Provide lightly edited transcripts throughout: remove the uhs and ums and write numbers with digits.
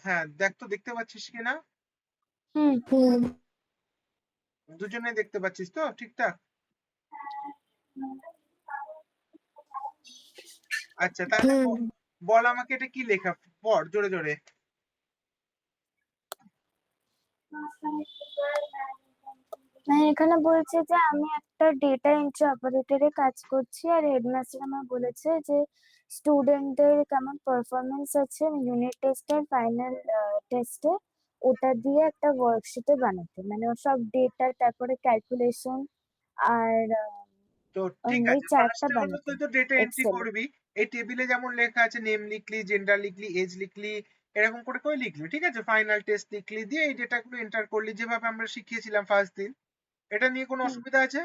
হ্যাঁ দেখ তো, দেখতে পাচ্ছিস কিনা? হুম হুম দুজনে দেখতে পাচ্ছিস তো ঠিকঠাক? আচ্ছা তাহলে হুম বল আমাকে এটা কি লেখা, পড় জোরে জোরে। মানে এখানে বলছে যে আমি একটা ডেটা এন্ট্রি অপারেটরে কাজ করছি, আর হেডমাস্টার আমার বলেছে যে স্টুডেন্টদের কেমন পারফরমেন্স আছে ইউনিট টেস্টের ফাইনাল টেস্টে, ওটা দিয়ে একটা ওয়ার্কশিটে বানাতে, মানে ও সব ডেটা তারপরে ক্যালকুলেশন আর তো ঠিক এই আছে, চার্টটা ফার্স্টে হলো বানাতে তুই তো ডেটা এন্ট্রি এক্সেলে। করবি। এই টেবিলে যেমন লেখা আছে নেম লিখলি, জেন্ডার লিখলি, এজ লিখলি, এরকম করে করে লিখলি, ঠিক আছে? ফাইনাল টেস্ট লিখলি, দিয়ে এই ডেটাগুলো এন্টার করলি যেভাবে আমরা শিখিয়েছিলাম ফার্স্ট দিন। এটা নিয়ে কোনো হুম, অসুবিধা আছে?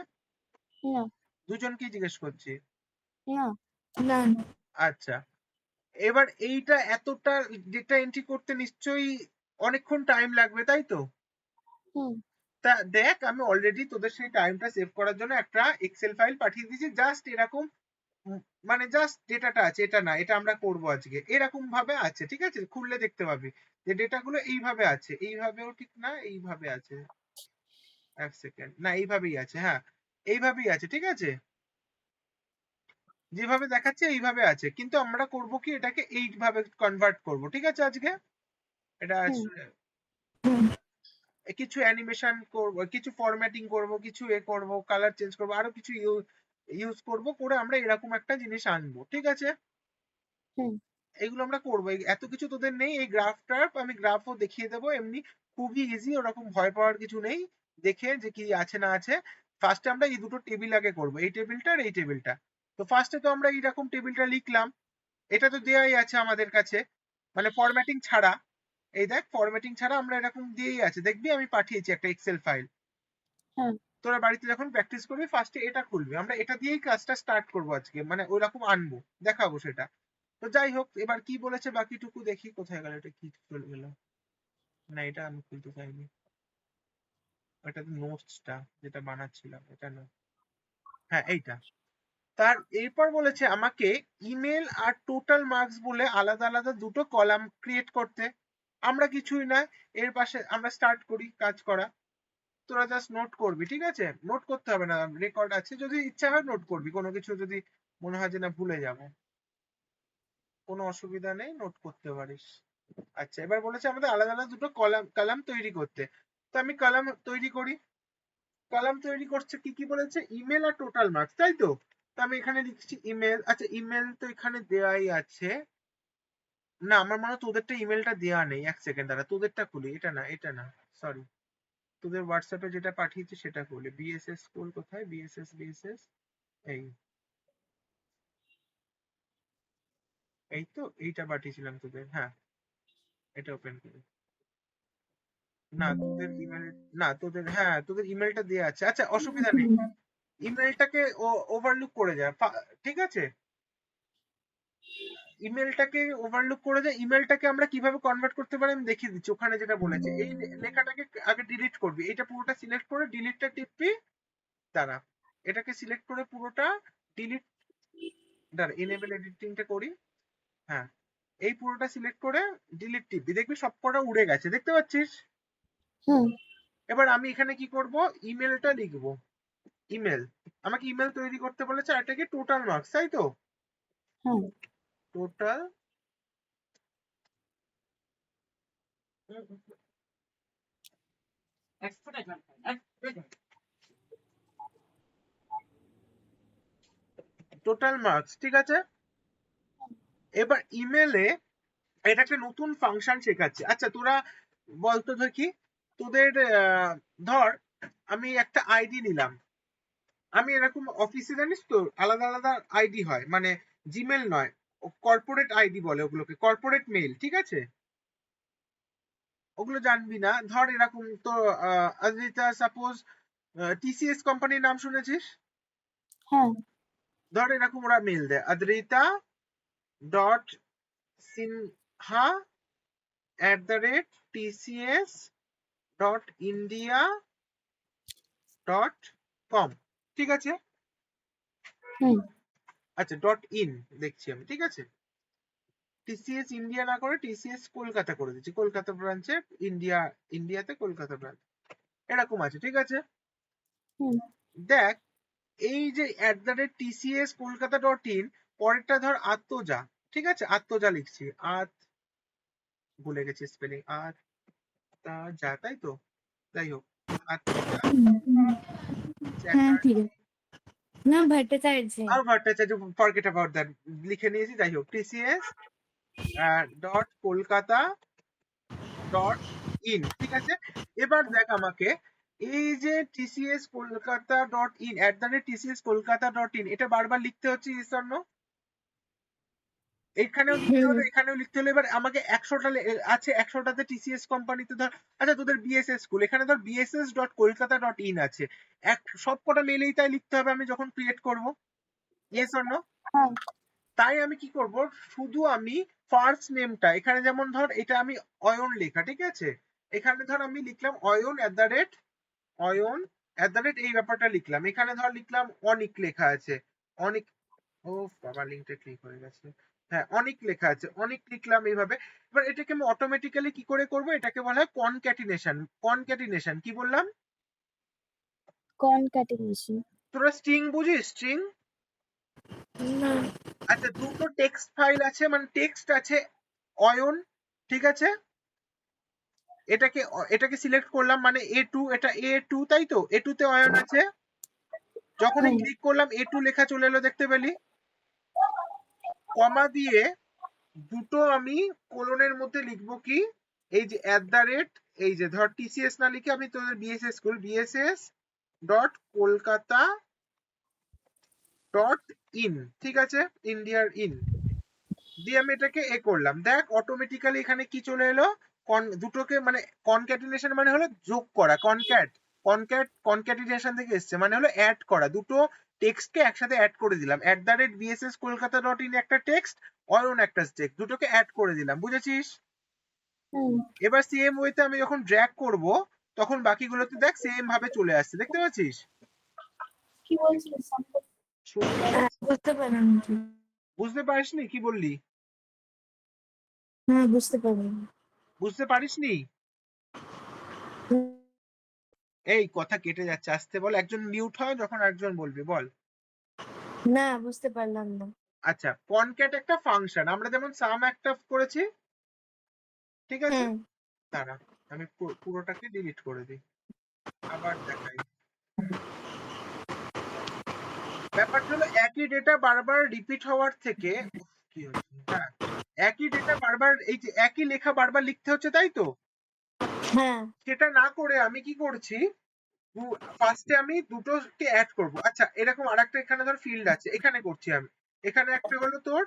না দুজনকেই জিজ্ঞেস করছি। না না না। আচ্ছা, এবার এইটা এতটা ডেটা এন্ট্রি করতে নিশ্চয়ই অনেকক্ষণ টাইম লাগবে, তাই তো? হুম তা দেখ, আমি অলরেডি তোদের সেই টাইমটা সেভ করার জন্য একটা এক্সেল ফাইল পাঠিয়ে দিয়েছি, জাস্ট এরকম মানে জাস্ট ডেটাটা আছে, এটা না, এটা আমরা করব আজকে, এরকম ভাবে আছে, ঠিক আছে? খুললে দেখতে পাবি যে ডেটাগুলো এইভাবে আছে, এইভাবেও ঠিক না, এইভাবে আছে। এক সেকেন্ড, না এইভাবেই আছে, হ্যাঁ এইভাবেই আছে, ঠিক আছে? যেভাবে দেখাচ্ছে এইভাবে আছে, কিন্তু আমরা করব কি, এটাকে এইভাবে কনভার্ট করব, ঠিক আছে? আজকে এটা হুম হুম, কিছু অ্যানিমেশন করব, কিছু ফরম্যাটিং করব, কিছু করব, কালার চেঞ্জ করব, আরো কিছু ইউজ করব, করে আমরা এরকম একটা জিনিস আনবো, ঠিক আছে? হুম এগুলো আমরা করবো, এত কিছু তোদের নেই। এই গ্রাফটার আমি গ্রাফও দেখিয়ে দেবো, এমনি খুবই ইজি, ওরকম ভয় পাওয়ার কিছু নেই। দেখে যে কি আছে না আছে, ফার্স্টে আমরা এই দুটো টেবিল আগে করবো, এই টেবিলটা আর এই টেবিলটা। তো ফার্স্টে তো আমরা এইরকম টেবিলটা লিখলাম, এটা তো দেওয়াই আছে আমাদের কাছে, মানে ফরম্যাটিং ছাড়া। এই দেখ, ফরম্যাটিং ছাড়া আমরা এরকম দিয়েই আছে, দেখবি আমি পাঠিয়েছি একটা এক্সেল ফাইল। হ্যাঁ তোরা বাড়িতে যখন প্র্যাকটিস করবি ফার্স্টে এটা খুলবি, আমরা এটা দিয়েই কাজটা স্টার্ট করবো আজকে, মানে ওইরকম আনবো, দেখাবো সেটা। তো যাই হোক, এবার কি বলেছে বাকিটুকু দেখি, কোথায় গেল, এটা কি চলে গেল? না এটা আমি খুলতে চাইনি, এটা তো নোটসটা যেটা বানাচ্ছিলাম, এটা না। হ্যাঁ এইটা। তার এরপর বলেছে আমাকে ইমেল আর টোটাল মার্কস বলে আলাদা আলাদা দুটো কলাম ক্রিয়েট করতে। আমরা কিছুই না, এর পাশে আমরা স্টার্ট করি কাজ করা। তোরা জাস্ট নোট করবি, ঠিক আছে? নোট করতে হবে না, রেকর্ড আছে, যদি ইচ্ছা হয় নোট করবি, কোনো কিছু যদি মনে হয় যে না ভুলে যাবো, কোনো অসুবিধা নেই, নোট করতে পারিস। আচ্ছা, এবার বলেছে আমাদের আলাদা আলাদা দুটো কলাম কালাম তৈরি করতে। তো আমি কালাম তৈরি করি। কালাম তৈরি করছে, কি কি বলেছে, ইমেল আর টোটাল মার্কস, তাই তো? তো আমি এখানে লিখছি ইমেল। আচ্ছা, ইমেল তো এখানে দেওয়াই আছে। না, আমার মনে হয় তোদেরটা ইমেলটা দেওয়া নেই, এক সেকেন্ড দাঁড়া, তোদেরটা খুলি, এটা না, এটা না, সরি। তোদের হোয়াটসঅ্যাপে যেটা পাঠিয়েছি সেটা খুলি, বিএসএস স্কুল কোথায়, বিএসএস বিএসএস, এই এই তো, এইটা পাঠিয়েছিলাম তোদের, হ্যাঁ এটা ওপেন করি। না তোদের ইমেল, না তোদের, হ্যাঁ তোদের ইমেলটা দেওয়া আছে, আচ্ছা অসুবিধা নেই। ইমেলটাকে ওভারলুক করে যায়, ঠিক আছে? ইমেলটাকে ওভারলুক করে যায়। ইমেলটাকে আমরা কিভাবে কনভার্ট করতে পারি আমি দেখিয়ে দিচ্ছি, ওখানে যেটা বলেছে। এই লেখাটাকে আগে ডিলিট করবি, এটা পুরোটা সিলেক্ট করে ডিলিটটা টিপবি। দাঁড়া, এটাকে সিলেক্ট করে পুরোটা ডিলিট, দাঁড়া এনেবল এডিটিংটা করি। হ্যাঁ, এই পুরোটা সিলেক্ট করে ডিলিট টিপবি, দেখবি সবকটা উড়ে গেছে, দেখতে পাচ্ছিস? হুম এবার আমি এখানে কি করব, ইমেলটা লিখবো। ইমেল, আমাকে ইমেল তৈরি করতে বলেছে, আর এটা কি টোটাল মার্কস, তাই তো? হ্যাঁ টোটাল টোটাল মার্কস, ঠিক আছে? এবার ইমেলে এটা একটা নতুন ফাংশন শেখাচ্ছে। আচ্ছা তোরা বলতো দেখি, তোদের ধর আমি একটা আইডি নিলাম, আমি এরকম অফিসে জানিস তো আলাদা আলাদা আইডি হয়, মানে জিমেল নয়, কর্পোরেট আইডি বলে ওগুলোকে, কর্পোরেট মেইল, ঠিক আছে? ওগুলো জানবি না, ধর এরকম তো আদিতা সাপোজ টিসিএস কোম্পানির নাম শুনেছিস? হ্যাঁ ধর এরকম ওরা মেল দেয়, Adrita dot Sinha @tcs dot India dot com, ঠিক আছে? হুম আচ্ছা ডট ইন দেখছি আমি, ঠিক আছে? টিসিএস ইন্ডিয়া না করে টিসিএস কলকাতা করে দিচ্ছি, কলকাতা ব্রাঞ্চে ইন্ডিয়াতে কলকাতা ব্রাঞ্চ এরকম আছে, ঠিক আছে। হুম দেখ এই যে @TCS কলকাতা .in, পরেরটা ধর আত্মজা, ঠিক আছে, আত্মজা লিখছি, ভুলে গেছি স্পেলিং, যা, তাই তো, যাই হোক, আত্মজা হ্যাঁ চ্যাটার্জি ঠিক আছে না ভট্টাচার্য আর ভট্টাচার্য, ফরগেট অ্যাবাউট দ্যাট, লিখে নিয়েছি, যাই হোক, TCS কলকাতা .in, ঠিক আছে। এবার দেখ আমাকে এই যে TCS Kolkata .in TCS Kolkata .in, এটা বারবার লিখতে হচ্ছে, yes or no? এখানেও লিখতে হলো, এখানেও লিখতে হলো। এবার আমাকে 100টা আছে, 100টাতে টিসিএস কোম্পানিতে ধর, আচ্ছা তোদের বিএসএস স্কুল, এখানে ধর bss.kolkata.in আছে, সবকটা মেলেই তাই লিখতে হবে আমি যখন ক্রিয়েট করব, ইয়েস অর নো? হ্যাঁ তাই আমি কি করব, শুধু আমি ফার্স্ট নেমটা, এখানে যেমন ধর এটা আমি অয়ন লেখা, ঠিক আছে, এখানে ধর আমি লিখলাম অয়ন এই ব্যাপারটা লিখলাম, এখানে ধর লিখলাম অনিক লেখা আছে, অনিক, ও বাবা লিঙ্কটা ক্লিক হয়ে গেছে, হ্যাঁ অনিক লেখা আছে, অনিক লিখলাম এইভাবে। এবার এটাকে আমি অটোমেটিক্যালি কি করে করব, এটাকে বলা হয় কনক্যাটিনেশন, কি বললাম? কনক্যাটিনেশন তোরা স্ট্রিং বুঝিস, স্ট্রিং? না আচ্ছা, দুটো টেক্সট ফাইল আছে, মানে টেক্সট আছে অয়ন, ঠিক আছে, এটাকে সিলেক্ট করলাম, মানে A2, এটা A2, তাই তো, A2 তে অয়ন আছে, যখনই হুম ক্লিক করলাম A2 লেখা চলে এলো, দেখতে পেলি, কমা দিয়ে দুটো আমি কোলনের মধ্যে লিখবো কি, এই যে এই যে ধর টিসিএস না লিখে আমি তোদের বিএসএস স্কুল, bss.kolkata.in, ঠিক আছে, ইন্ডিয়ার ইন দিয়ে আমি এটাকে করলাম, দেখ অটোমেটিক্যালি এখানে কি চলে এলো, দুটোকে মানে কনক্যাটিনেশন মানে হলো যোগ করা, কনক্যাটিনেশন থেকে এসছে, মানে হলো অ্যাড করা, দুটো টেক্সটকে একসাথে অ্যাড করে দিলাম, @bsskolkata.in একটা টেক্সট, অয়ন একটা টেক্সট, দুটোকে অ্যাড করে দিলাম, বুঝেছিস? হুম এবার সেম ওয়েতে আমি যখন ড্র্যাগ করব, তখন বাকিগুলোতে দেখ সেম ভাবে চলে আসছে, দেখতে পাচ্ছিস? কি বলছিস শুনতে পাচ্ছিস? বুঝতে পারলাম বুঝতে পারিসনি কি বললি? হ্যাঁ বুঝতে পারলাম বুঝতে পারিসনি? এই কথা কেটে যাচ্ছে, আসতে বল, একজন মিউট হয় যখন একজন বলবি, বল। না বুঝতে পারলাম না আচ্ছা, কনক্যাট একটা ফাংশন, আমরা যেমন সাম একটা করেছি, ঠিক আছে, হুম দাঁড়া আমি পুরোটাকে ডিলিট করে দিই, আবার দেখাই। ব্যাপারটা হলো একই ডেটা বারবার রিপিট হওয়ার থেকে, কি হচ্ছে, হ্যাঁ, একই ডেটা বারবার, এই যে একই লেখা বারবার লিখতে হচ্ছে, তাই তো, হ্যাঁ সেটা না করে আমি কি করছি, ফার্স্টে আমি দুটোকে অ্যাড করব। আচ্ছা, এরকম আরেকটা এখানে ধর ফিল্ড আছে, এখানে করছি আমি, এখানে একটা হলো তোর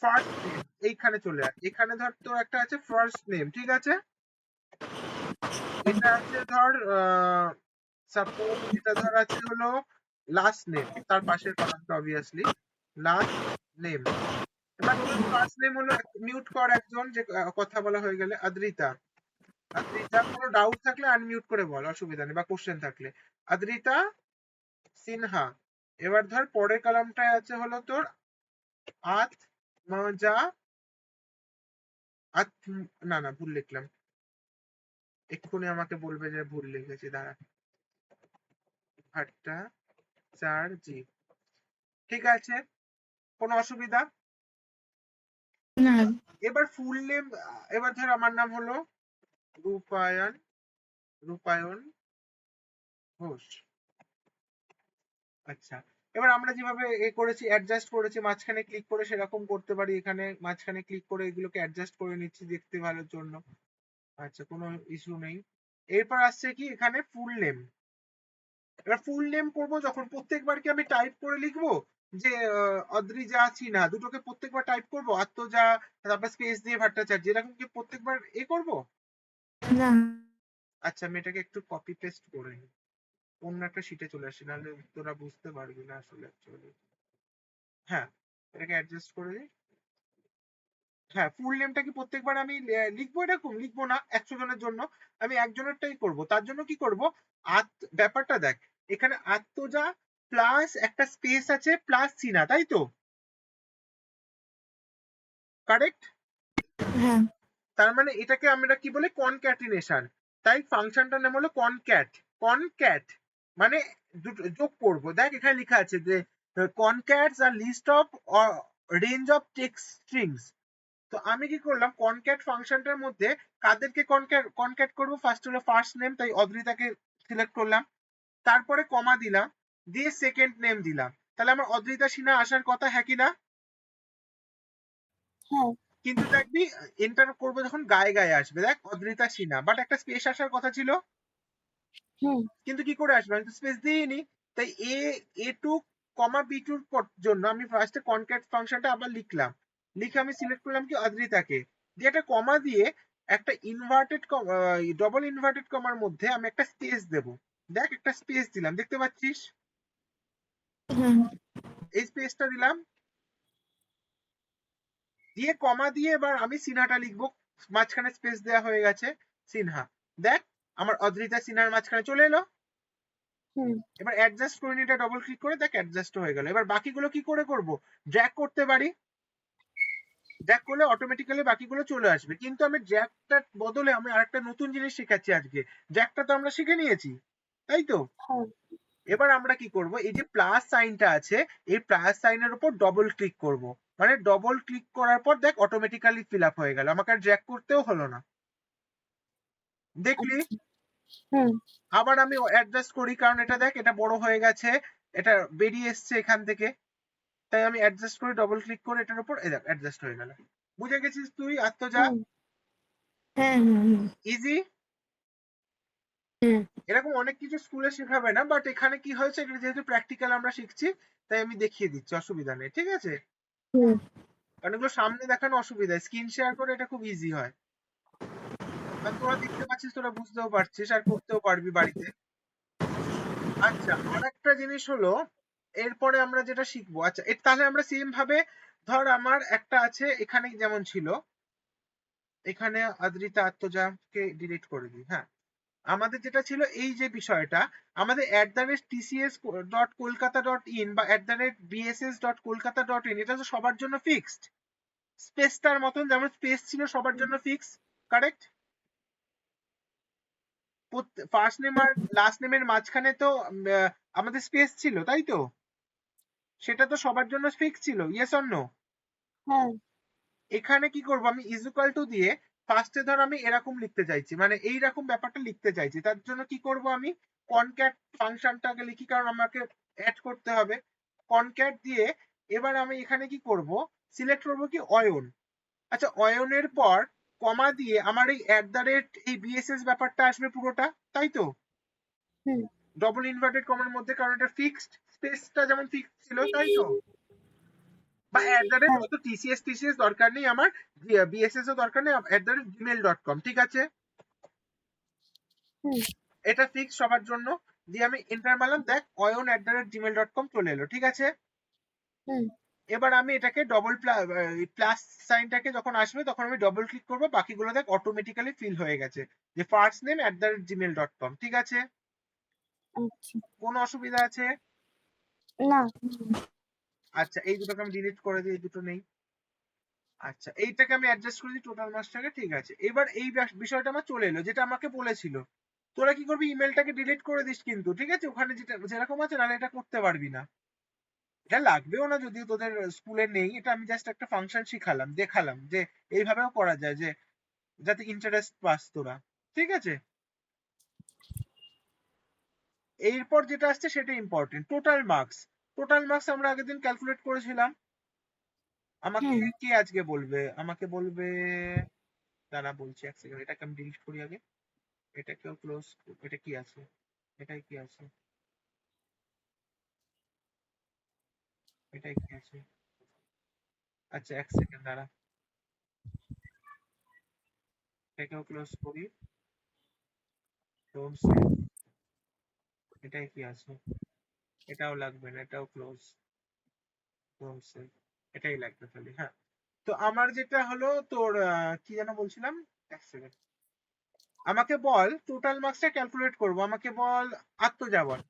ফার্স্ট নেম, এইখানে চলে আয়, এখানে ধর তোর একটা আছে ফার্স্ট নেম, ঠিক আছে, এটা আছে ধর সাপোজ এটা ধর আছে হলো লাস্ট নেম, তার পাশের কলামটা অবভিয়াসলি লাস্ট নেম। এবার তোর ফার্স্ট নেম হলো, মিউট কর একজন, যে কথা বলা হয়ে গেলে, আদ্রিতা, কোনো ডাউট থাকলে আনমিউট করে বল, অসুবিধা নেই, বা কোশ্চেন থাকলে, আদ্রিতা সিনহা। এবার ধর পরের কলামটায় আছে হলো তোর আত মজা, আত, না না ভুল লিখলাম, এক্ষুনি আমাকে বলবে যে ভুল লিখেছি, দাঁড়া, আটটা 4G, ঠিক আছে, কোনো অসুবিধা? না এবার ফুল নেম, এবার ধর আমার নাম হলো রূপায়ণ ঘোষ, আচ্ছা, এবার আমরা যেভাবে করেছি, অ্যাডজাস্ট করেছি মাঝখানে ক্লিক করে, সেরকম করতে পারি, এখানে মাঝখানে ক্লিক করে এগুলোকে অ্যাডজাস্ট করে নিচ্ছি দেখতে ভালোর জন্য, আচ্ছা কোনো ইস্যু নেই। এরপর আসছে কি এখানে ফুল নেম, এবার ফুল নেম করবো যখন, প্রত্যেকবার কি আমি টাইপ করে লিখবো, যে অদ্রিজা সিনহা, দুটোকে প্রত্যেকবার টাইপ করবো, আত্মজা তারপর স্পেস দিয়ে ভট্টাচার্য, এরকম কি প্রত্যেকবার করবো? না আচ্ছা, আমি এটাকে একটু কপি পেস্ট করে নিই, অন্য একটা শিটে চলে আসি, নাহলে তোরা বুঝতে পারবি না আসলে অ্যাকচুয়ালি, হ্যাঁ, এটাকে অ্যাডজাস্ট করে দিই, হ্যাঁ, ফুল নেমটা কি প্রত্যেকবার আমি লিখবো, এরকম লিখবো না, 100 জনের জন্য আমি একজনেরটাই করব, তার জন্য কি করব, ব্যাপারটা দেখ, এখানে আত্মজা প্লাস একটা স্পেস আছে প্লাস সিনা, তাই তো, কারেক্ট? হ্যাঁ তার মানে এটাকে আমরা কি বলি কনক্যাটিনেশন। তাই ফাংশনটার নাম হলো কনক্যাট। কনক্যাট মানে দুটো যোগ করব। দেখ এখানে লেখা আছে যে কনক্যাটস আর list of range of text strings. তো আমি কি করলাম কনক্যাট ফাংশনটার মধ্যে কাদেরকে কনক্যাট করব, ফার্স্ট হলো ফার্স্ট নেম, তাই অদ্রিতাকে সিলেক্ট করলাম, তারপরে কমা দিলাম, দিয়ে সেকেন্ড নেম দিলাম। তাহলে আমার অদ্রিতা সিনহা আসার কথা, হ্যাঁ কি না? হ্যাঁ কিন্তু দেখবি এন্টার করবো যখন গায়ে গায়ে আসবে, দেখ অদ্রিতা সিনহা, বাট একটা স্পেস আসার কথা ছিল, হুম কিন্তু কি করে আসবে, আমি তো স্পেস দিইনি। তাই এ টু কমা বি টুর জন্য আমি ফার্স্টে কনক্যাট ফাংশনটা আবার লিখলাম, লিখে আমি সিলেক্ট করলাম কি অদ্রিতাকে, দিয়ে একটা কমা দিয়ে একটা ইনভার্টেড ডবল ইনভার্টেড কমার মধ্যে আমি একটা স্পেস দেব। দেখ একটা স্পেস দিলাম, দেখতে পাচ্ছিস? হুম এই স্পেসটা দিলাম, দিয়ে কমা দিয়ে এবার আমি সিনহাটা লিখবো, মাঝখানে স্পেস দেওয়া হয়ে গেছে সিনহা। দেখ আমার অদ্রিতা সিনহার মাঝখানে চলে এলো। হুম এবার অ্যাডজাস্ট করে নিটা, ডবল ক্লিক করে দেখ অ্যাডজাস্ট হয়ে গেল। এবার বাকিগুলো কি করে করব, ড্র্যাগ করতে পারি, ড্র্যাগ করলে অটোমেটিক্যালি বাকিগুলো চলে আসবে। কিন্তু আমি ড্র্যাগটার বদলে আমি আরেকটা নতুন জিনিস শেখাচ্ছি আজকে। ড্র্যাগটা তো আমরা শিখে নিয়েছি, তাই তো? হ্যাঁ এবার আমরা কি করব, এই যে প্লাস সাইনটা আছে, এই প্লাস সাইনের উপর ডবল ক্লিক করব। মানে ডবল ক্লিক করার পর দেখ অটোমেটিক্যালি ফিল আপ হয়ে গেল, আমাকে আর ড্র্যাগ করতেও হলো না। দেখলি? আচ্ছা হুম আবার আমি অ্যাডজাস্ট করি, কারণ এটা দেখ এটা বড় হয়ে গেছে, এটা বেরিয়ে এসছে এখান থেকে, তাই আমি অ্যাডজাস্ট করে ডবল ক্লিক করে এটার উপর এই দেখ অ্যাডজাস্ট হয়ে গেল। বুঝে গেছিস তুই আত্মজা? হুম হ্যাঁ হুম ইজি। হুম এরকম অনেক কিছু স্কুলে শেখাবে না, বাট এখানে কি হয়েছে, এটা যেহেতু প্র্যাকটিক্যাল আমরা শিখছি, তাই আমি দেখিয়ে দিচ্ছি, অসুবিধা নেই, ঠিক আছে? হুম কারণ এগুলো সামনে দেখানো অসুবিধা, স্ক্রিন শেয়ার করে এটা খুব ইজি হয়। কারণ তোরা দেখতে পাচ্ছিস, তোরা বুঝতেও পারছিস আর করতেও পারবি বাড়িতে। আচ্ছা আর একটা জিনিস হলো, এরপরে আমরা যেটা শিখবো, আচ্ছা তাহলে আমরা সেম ভাবে, ধর আমার একটা আছে এখানে যেমন ছিল, এখানে আদ্রিতা আত্মজাকে ডিলিট করে দিই। হ্যাঁ, আমাদের যেটা ছিল এই যে বিষয়টা, আমাদের @tcs.kolkata.in বা @bss.kolkata.in, এটা তো সবার জন্য ফিক্সড, স্পেসটার মতন যেমন স্পেস ছিল সবার জন্য ফিক্স, কারেক্ট? ফার্স্ট নেম আর লাস্ট নেমের মাঝখানে তো আমাদের স্পেস ছিল, তাই তো? সেটা তো সবার জন্য ফিক্স ছিল, ইয়েস অর নো? হ্যাঁ এখানে কি করব, আমি ইজ ইকুয়াল টু দিয়ে ফার্স্টে ধর আমি এরকম লিখতে চাইছি, মানে এইরকম ব্যাপারটা লিখতে চাইছি, তার জন্য কি করব, আমি কনক্যাট ফাংশনটাকে লিখি, কারণ আমাকে অ্যাড করতে হবে। কনক্যাট দিয়ে এবার আমি এখানে কি করব, সিলেক্ট করব কি অয়ন। আচ্ছা অয়নের পর কমা দিয়ে আমার এই এই বিএসএস ব্যাপারটা আসবে পুরোটা, তাই তো? হুম ডবল ইনভার্টেড কমার মধ্যে, কারণ এটা ফিক্সড, স্পেসটা যেমন ফিক্সড ছিল, তাই তো? বা হ্যাঁ অত টিসিএস দরকার নেই আমার, বিএসএস ও দরকার নেই, @gmail.com, ঠিক আছে? হুম এটা ফিক্স সবার জন্য। দিয়ে আমি এন্টার মারলাম, দেখ অয়ন @gmail.com চলে এলো, ঠিক আছে? হুম এবার আমি এটাকে ডবল প্লাস সাইনটাকে যখন আসবে তখন আমি ডবল ক্লিক করবো, বাকিগুলো দেখ অটোমেটিক্যালি ফিল হয়ে গেছে, যে ফার্স্ট নেম @gmail.com, ঠিক আছে? আচ্ছা কোনো অসুবিধা আছে? না আচ্ছা এই দুটোকে আমি ডিলিট করে দিই, এই দুটো নেই। আচ্ছা এইটাকে আমি অ্যাডজাস্ট করে দিই টোটাল মার্কসটাকে, ঠিক আছে? এবার এই বিষয়টা আমার চলে এলো, যেটা আমাকে বলেছিল। তোরা কি করবি, ইমেলটাকে ডিলিট করে দিস কিন্তু, ঠিক আছে? ওখানে যেটা যেরকম আছে, নাহলে এটা করতে পারবি না। এটা লাগবেও না, যদিও তোদের স্কুলে নেই, এটা আমি জাস্ট একটা ফাংশন শিখালাম, দেখালাম যে এইভাবেও করা যায়, যে যাতে ইন্টারেস্ট পাস তোরা, ঠিক আছে? এরপর যেটা আসছে সেটা important, total marks. Total marks আমরা আগের দিন ক্যালকুলেট করেছিলাম। আমাকে হুম কে আজকে বলবে, আমাকে বলবে, দাঁড়া বলছি, এক সেকেন্ড, এটাকে আমি ডিলিট করি আগে, এটাকেও ক্লোজ। এটা কি আছে, এটাই কি আছে, এটাই কি আছে? আচ্ছা এক সেকেন্ড দাঁড়া, এটাকেও ক্লোজ করি, ডোন্ট সেভ। এটাই কি আছে, এটাও লাগবে না, এটাও ক্লোজ, ডোন্ট সেভ। এটাই লাগবে খালি, হ্যাঁ। তো আমার যেটা হলো তোর কি যেন বলছিলাম, এক সেকেন্ড, আমাকে বল টোটাল মার্কসটা ক্যালকুলেট করব, আমাকে বল আত্মজা বল।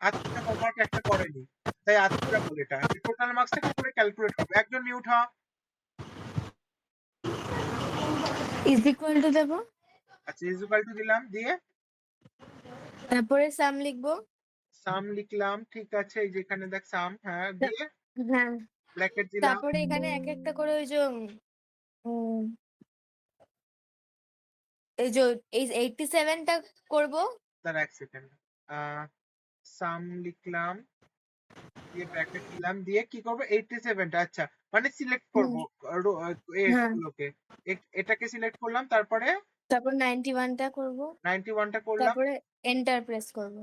আত্মজা হোমওয়ার্ক একটা করেনি, তাই আত্মজা বল এটা টোটাল মার্কসটা কি করে ক্যালকুলেট করবো, একজন মিউট হ। ইজ ইকুয়াল টু দেবো, আচ্ছা ইজ ইকুয়াল টু দিলাম, দিয়ে তারপরে সাম লিখবো। সাম লিখলাম, ঠিক আছে, এই যেখানে দেখ সাম, হ্যাঁ, দিয়ে হ্যাঁ, ব্র্যাকেট দিলাম। তারপরে এখানে এক একটা করে ওই যে উম, এই যে এই 87টা করবো। তার এক সেকেন্ড, সাম লিখলাম, দিয়ে ব্র্যাকেট দিলাম, দিয়ে কি করবো 87টা, আচ্ছা মানে সিলেক্ট হুম, করবো হ্যাঁ, গুলোকে, এটাকে সিলেক্ট করলাম, তারপরে তারপর 91টা করবো, 91টা করলাম, তারপরে এন্টার প্রেস করবো।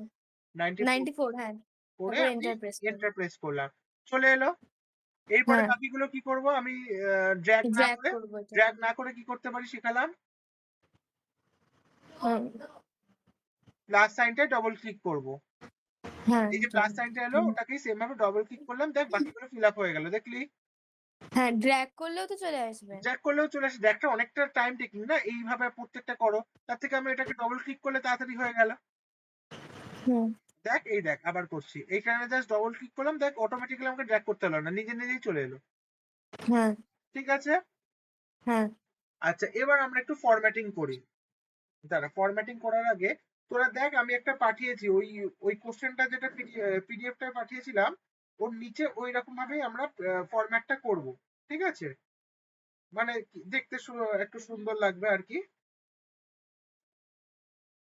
94 94, হ্যাঁ, করে তারপরে আমি এন্টার প্রেস করবো। এন্টার প্রেস করলাম, চলে এলো। এরপরে হ্যাঁ, বাকিগুলো কি করব, আমি ড্র্যাগ না ড্র্যাগ করে, করবো এটা। ড্র্যাগ না করে কি করতে পারি শিখালাম, হুম, প্লাস সাইনটায় ডবল ক্লিক করব, হ্যাঁ, এই যে প্লাস সাইনটা এলো ওটাকেই সেম ভাবে ডবল ক্লিক করলাম, দেখ বাকিগুলো ফিল আপ হয়ে গেল, দেখলি? হ্যাঁ, ড্র্যাগ করলেও তো চলে আসবে। ড্র্যাগ করলেও চলে আসে, ড্র্যাগটা অনেকটা টাইম টেকিং না, এইভাবে প্রত্যেকটা করো, তার থেকে আমি এটাকে ডবল ক্লিক করলে তাড়াতাড়ি হয়ে গেল। হুম, দেখ এই দেখ আবার করছি, এইখানে জাস্ট ডবল ক্লিক করলাম, দেখ অটোমেটিক্যালি আমাকে ড্র্যাগ করতে হলো না, নিজে নিজেই চলে এলো, হ্যাঁ, ঠিক আছে। হ্যাঁ, আচ্ছা এবার আমরা একটু ফরম্যাটিং করি, দাঁড়া, ফরম্যাটিং করার আগে তোরা দেখ আমি একটা পাঠিয়েছি, ওই ওই কোশ্চেনটা যেটা পিডিএফটা পাঠিয়েছিলাম, ওর নিচে ওই রকম ভাবেই আমরা ফরম্যাটটা করব, ঠিক আছে, মানে দেখতে একটু সুন্দর লাগবে আর কি।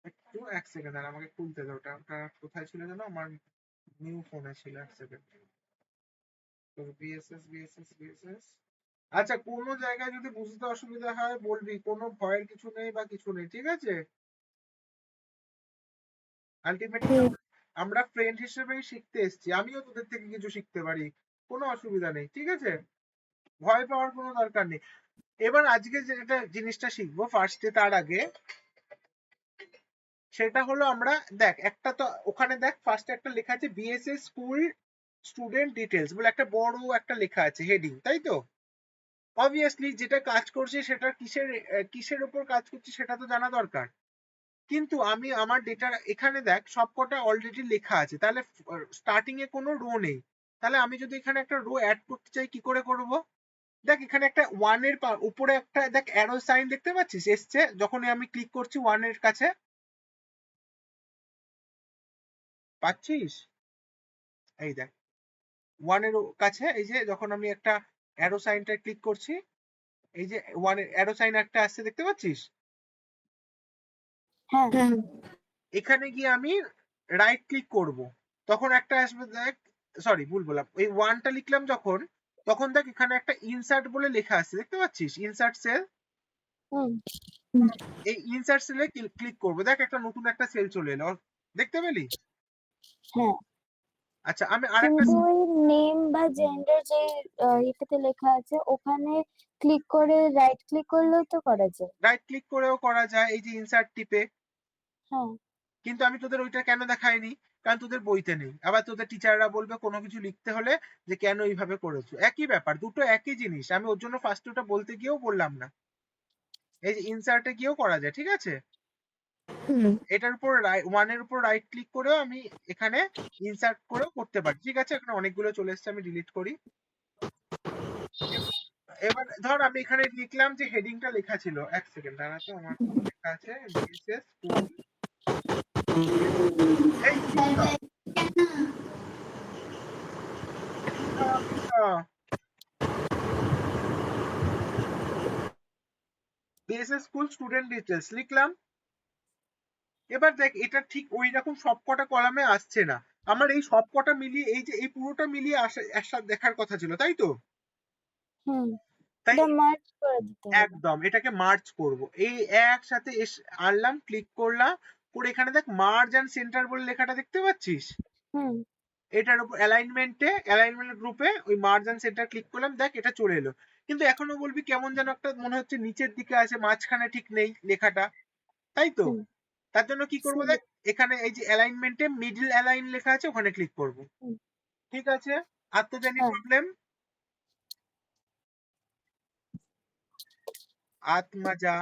একটু এক সেকেন্ড, আর আমাকে খুলতে দাও, ওটা ওটা কোথায় ছিল যেন, আমার নিউ ফোনে ছিল, এক সেকেন্ড, তো বিএসএস বিএসএস বিএসএস, আচ্ছা কোনো জায়গায় যদি বুঝতে অসুবিধা হয় বলবি, কোনো ভয়ের কিছু নেই বা কিছু নেই, ঠিক আছে, আলটিমেটলি হুম, আমরা ফ্রেন্ড হিসেবেই শিখতে এসেছি, আমিও তোদের থেকে কিছু শিখতে পারি, কোনো অসুবিধা নেই, ঠিক আছে, ভয় পাওয়ার কোনো দরকার নেই। এবার আজকে যেটা জিনিসটা শিখবো ফার্স্টে, তার আগে সেটা হলো আমরা দেখ একটা তো ওখানে দেখ ফার্স্টে একটা লেখা আছে বিএসএস স্কুল স্টুডেন্ট ডিটেলস বলে একটা বড় একটা লেখা আছে হেডিং, তাই তো? অবভিয়াসলি যেটা কাজ করছে সেটা কিসের উপর কাজ করছে সেটা তো জানা দরকার, কিন্তু আমি আমার ডেটা এখানে দেখ সবকটা অলরেডি লেখা আছে, তাহলে স্টার্টিং এ কোনো রো নেই, তাহলে আমি যদি এখানে একটা রো অ্যাড করতে চাই কি করে করব? দেখ এখানে একটা ওয়ানের উপরে একটা দেখ অ্যারো সাইন দেখতে পাচ্ছিস এসছে, যখনই আমি ক্লিক করছি ওয়ানের কাছে, পাচ্ছিস? এই দেখ ওয়ানের কাছে, এই যে যখন আমি একটা অ্যারো সাইনটা ক্লিক করছি, এই যে ওয়ানের অ্যারো সাইন একটা আসছে দেখতে পাচ্ছিস, হ্যাঁ, হ্যাঁ, এখানে গিয়ে আমি রাইট ক্লিক করব, তখন একটা আসবে দেখ, সরি ভুল বললাম, ওই ওয়ানটা লিখলাম যখন, তখন দেখ এখানে একটা ইনসার্ট বলে লেখা আছে দেখতে পাচ্ছিস, ইনসার্ট সেল, হুম, এই ইনসার্ট সেলে ক্লিক করবো, দেখ একটা নতুন একটা সেল চলে এলো, দেখতে পেলি? হ্যাঁ, আচ্ছা আমি আরেকটা, কিন্তু ওই নেম বা জেন্ডার যে ইয়েতে লেখা আছে ওখানে ক্লিক করে রাইট ক্লিক করলেও তো করা যায়। রাইট ক্লিক করেও করা যায় এই যে ইনসার্ট টিপে, হ্যাঁ, কিন্তু আমি তোদের ওইটা কেন দেখাইনি, কারণ তোদের বইতে নেই, আবার তোদের টিচাররা বলবে কোনো কিছু লিখতে হলে যে কেন এইভাবে করেছো, একই ব্যাপার, দুটো একই জিনিস, আমি ওর জন্য ফার্স্ট ওটা বলতে গিয়েও বললাম না, এই যে ইনসার্টে গিয়েও করা যায়, ঠিক আছে, হুম, এটার উপর ওয়ানের উপর রাইট ক্লিক করেও আমি এখানে ইনসার্ট করেও করতে পারি, ঠিক আছে, এখানে অনেকগুলো চলে এসছে, আমি ডিলিট করি। এবার ধর আমি এখানে লিখলাম যে হেডিংটা লেখা ছিল, এক সেকেন্ড দাঁড়াতো, আমার লেখা আছে বিএসএস স্কুল, এই মিথ্যা মিথ্যা মিথ্যা, বিএসএস স্কুল স্টুডেন্ট ডিটেলস লিখলাম, এবার দেখ এটা ঠিক ওই রকম সবকটা কলামে আসছে না, আমার এই সবকটা মিলিয়ে এই যে এই পুরোটা মিলিয়ে আসা একসাথে দেখার কথা ছিল, তাই তো? হুম, তাই এটা মার্জ করে দিতে হবে। একদম এটাকে মার্জ করব, এই একসাথে আনলাম, ক্লিক করলাম, করে এখানে দেখ মার্জ এন্ড সেন্টার বলে লেখাটা দেখতে পাচ্ছিস, হুম, এটার উপর অ্যালাইনমেন্ট গ্রুপে ওই মার্জ এন্ড সেন্টার ক্লিক করলাম, দেখ এটা চলে এলো, কিন্তু এখনো বলবি কেমন যেন একটা মনে হচ্ছে নিচের দিকে আছে, মাঝখানে ঠিক নেই লেখাটা, তাই তো? হুম, তার জন্য কি করব, দেখ সে- এখানে এই যে অ্যালাইনমেন্টে মিডল অ্যালাইন লেখা আছে, ওখানে ক্লিক করব, হুম, ঠিক আছে, আর তো জানি হ্যাঁ, প্রবলেম, আত্মাজা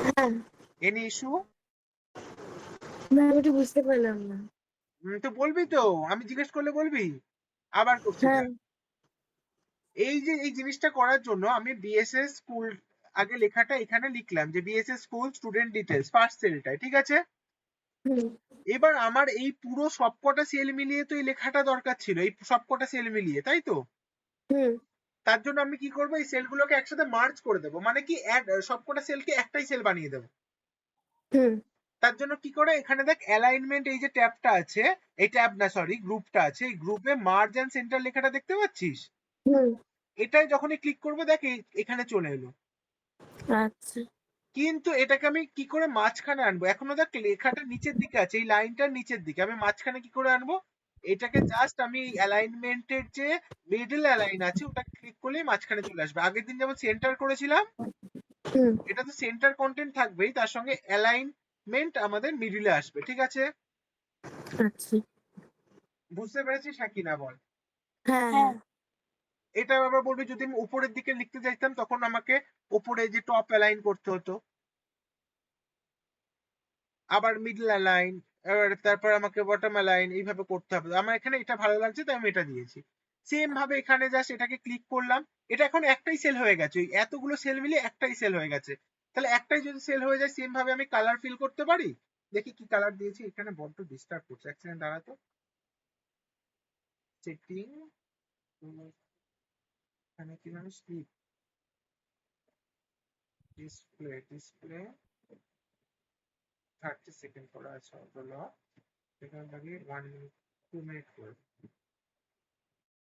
হ্যাঁ, এনি ইস্যু, না আমি একটু বুঝতে পারলাম না। তো বলবি তো, আমি জিজ্ঞেস করলে বলবি, আবার করছি হ্যাঁ, দেখ, এই যে এই জিনিসটা করার জন্য আমি বিএসএস স্কুল আগে লেখাটা এখানে লিখলাম যে BSS school student details first সেলটায়, ঠিক আছে? হুম এবার আমার এই পুরো সবকটা সেল মিলিয়ে তো এই লেখাটা দরকার ছিল, এই সবকটা সেল মিলিয়ে, তাই তো? হুম তার জন্য আমি কি করবো, এই সেলগুলোকে একসাথে মার্জ করে দেবো, মানে কি সবকটা সেলকে একটাই সেল বানিয়ে দেবো। হুম তার জন্য কি করে, এখানে দেখ অ্যালাইনমেন্ট এই যে ট্যাবটা আছে, এই ট্যাব না সরি গ্রুপটা আছে, এই গ্রুপে মার্জ এন্ড সেন্টার লেখাটা দেখতে পাচ্ছিস? হুম এটাই যখনই ক্লিক করবো দেখ এখানে চলে এলো। আচ্ছা কিন্তু এটাকে আমি কি করে মাঝখানে আনবো, এখনো দেখ লেখাটা নিচের দিকে আছে, এই লাইনটার নিচের দিকে, আমি মাঝখানে কি করে আনবো? এটাকে জাস্ট আমি অ্যালাইনমেন্টের যে মিডল অ্যালাইন আছে ওটা ক্লিক করলেই মাঝখানে চলে আসবে। আগের দিন যেমন সেন্টার করেছিলাম, হুম এটা তো সেন্টার কন্টেন্ট থাকবেই, তার সঙ্গে অ্যালাইনমেন্ট আমাদের মিডিলে আসবে, ঠিক আছে? আচ্ছা বুঝতে পেরেছিস হ্যাঁ কি না বল? হ্যাঁ হ্যাঁ এটা আবার বলবি যদি আমি উপরের দিকে লিখতে চাইতাম তখন আমাকে উপরে যে টপ অ্যালাইন করতে হতো, আবার মিডল অ্যালাইন, এবার তারপর আমাকে বটম অ্যালাইন এইভাবে করতে হবে। আমার এখানে এটা ভালো লাগছে তাই আমি এটা দিয়েছি। সেম ভাবে এখানে জাস্ট এটাকে ক্লিক করলাম, এটা এখন একটাই সেল হয়ে গেছে, ওই এতগুলো সেল মিলিয়ে একটাই সেল হয়ে গেছে। তাহলে একটাই যদি সেল হয়ে যায় সেম ভাবে আমি কালার ফিল করতে পারি। দেখি কি কালার দিয়েছি, এখানে বড্ড ডিস্টার্ব করছে, এক সেকেন্ড দাঁড়াতো। সেটিং, এখানে কি জানো স্লিপ, ডিসপ্লে 30 সেকেন্ড করা আছে হলো, এখানে থাকি 2 মিনিট করে।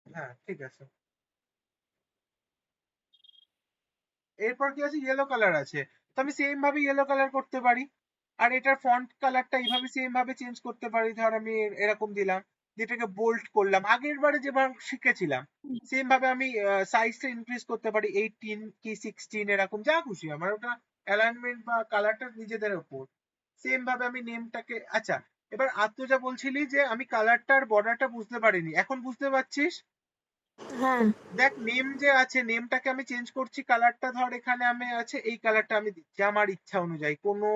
হ্যাঁ ঠিক আছে। এরপর কি আছে, ইয়েলো কালার আছে, তো আমি সেম ভাবে ইয়েলো কালার করতে পারি। আর এটার ফন্ট কালারটা এইভাবে সেম ভাবে চেঞ্জ করতে পারি, ধর আমি এরকম দিলাম, যেটাকে বোল্ড করলাম, আগের বারে যেভাবে শিখেছিলাম সেম ভাবে আমি সাইজটা ইনক্রিজ করতে পারি 18 কি 16 এরকম যা খুশি, আমার ওটা অ্যালাইনমেন্ট বা কালারটা নিজেদের উপর। সেম ভাবে আমি নেমটাকে, আচ্ছা এবার আত্ম যা বলছিলি যে আমি কালারটা আর বর্ডারটা বুঝতে পারিনি, এখন বুঝতে পারছিস? হ্যাঁ দেখ নেম যে আছে, নেমটাকে আমি চেঞ্জ করছি, কালারটা ধর এখানে আমি আছে এই কালারটা আমি দিচ্ছি আমার ইচ্ছা অনুযায়ী, কোনো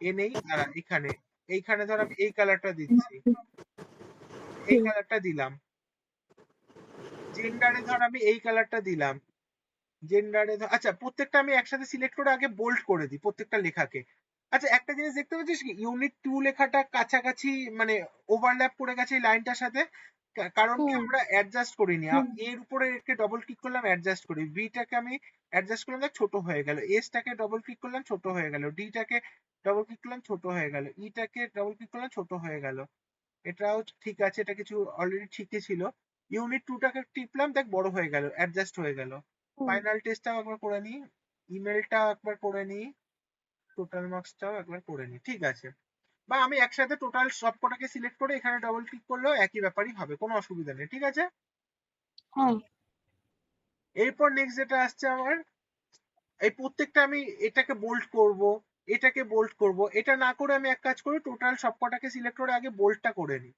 নেই, দাঁড়া এখানে এইখানে ধর আমি এই কালারটা দিচ্ছি, এই হুম কালারটা দিলাম। জেন্ডারে ধর আমি এই কালারটা দিলাম, জেন্ডারে ধর, আচ্ছা প্রত্যেকটা আমি একসাথে সিলেক্ট করে আগে বোল্ড করে দিই প্রত্যেকটা লেখাকে। আচ্ছা একটা জিনিস দেখতে পাচ্ছিস কি, ইউনিট 2 লেখাটা কাছাকাছি মানে ওভারল্যাপ করে গেছে এই লাইনটার সাথে, কারণ কি হুম আমরা অ্যাডজাস্ট করিনি। এর উপরে একে ডবল ক্লিক করলাম অ্যাডজাস্ট করি, বিটাকে আমি অ্যাডজাস্ট করলাম দেখ ছোট হয়ে গেল, এসটাকে ডবল ক্লিক করলাম ছোট হয়ে গেল, ডিটাকে ডবল ক্লিক করলাম ছোট হয়ে গেল, ইটাকে ডবল ক্লিক করলাম ছোট হয়ে গেল। এটাও ঠিক আছে, এটা কিছু অলরেডি ঠিকই ছিল। ইউনিট 2 টাকে টিপলাম দেখ বড় হয়ে গেল, অ্যাডজাস্ট হয়ে গেল। হুম ফাইনাল টেস্টটাও একবার করে নিই, ইমেলটাও একবার করে নিই, টোটাল মার্কসটাও একবার করে নিই, ঠিক আছে? বা আমি একসাথে টোটাল সবকটাকে সিলেক্ট করে এখানে ডবল ক্লিক করলেও একই ব্যাপারই হবে, কোনো অসুবিধা নেই, ঠিক আছে? হ্যাঁ এরপর নেক্সট যেটা আসছে আমার, এই প্রত্যেকটা আমি এটাকে বোল্ড করব, এটাকে বোল্ড করব, এটা না করে আমি এক কাজ করি, টোটাল সবকটাকে সিলেক্ট করে আগে বোল্ডটা করে নিই,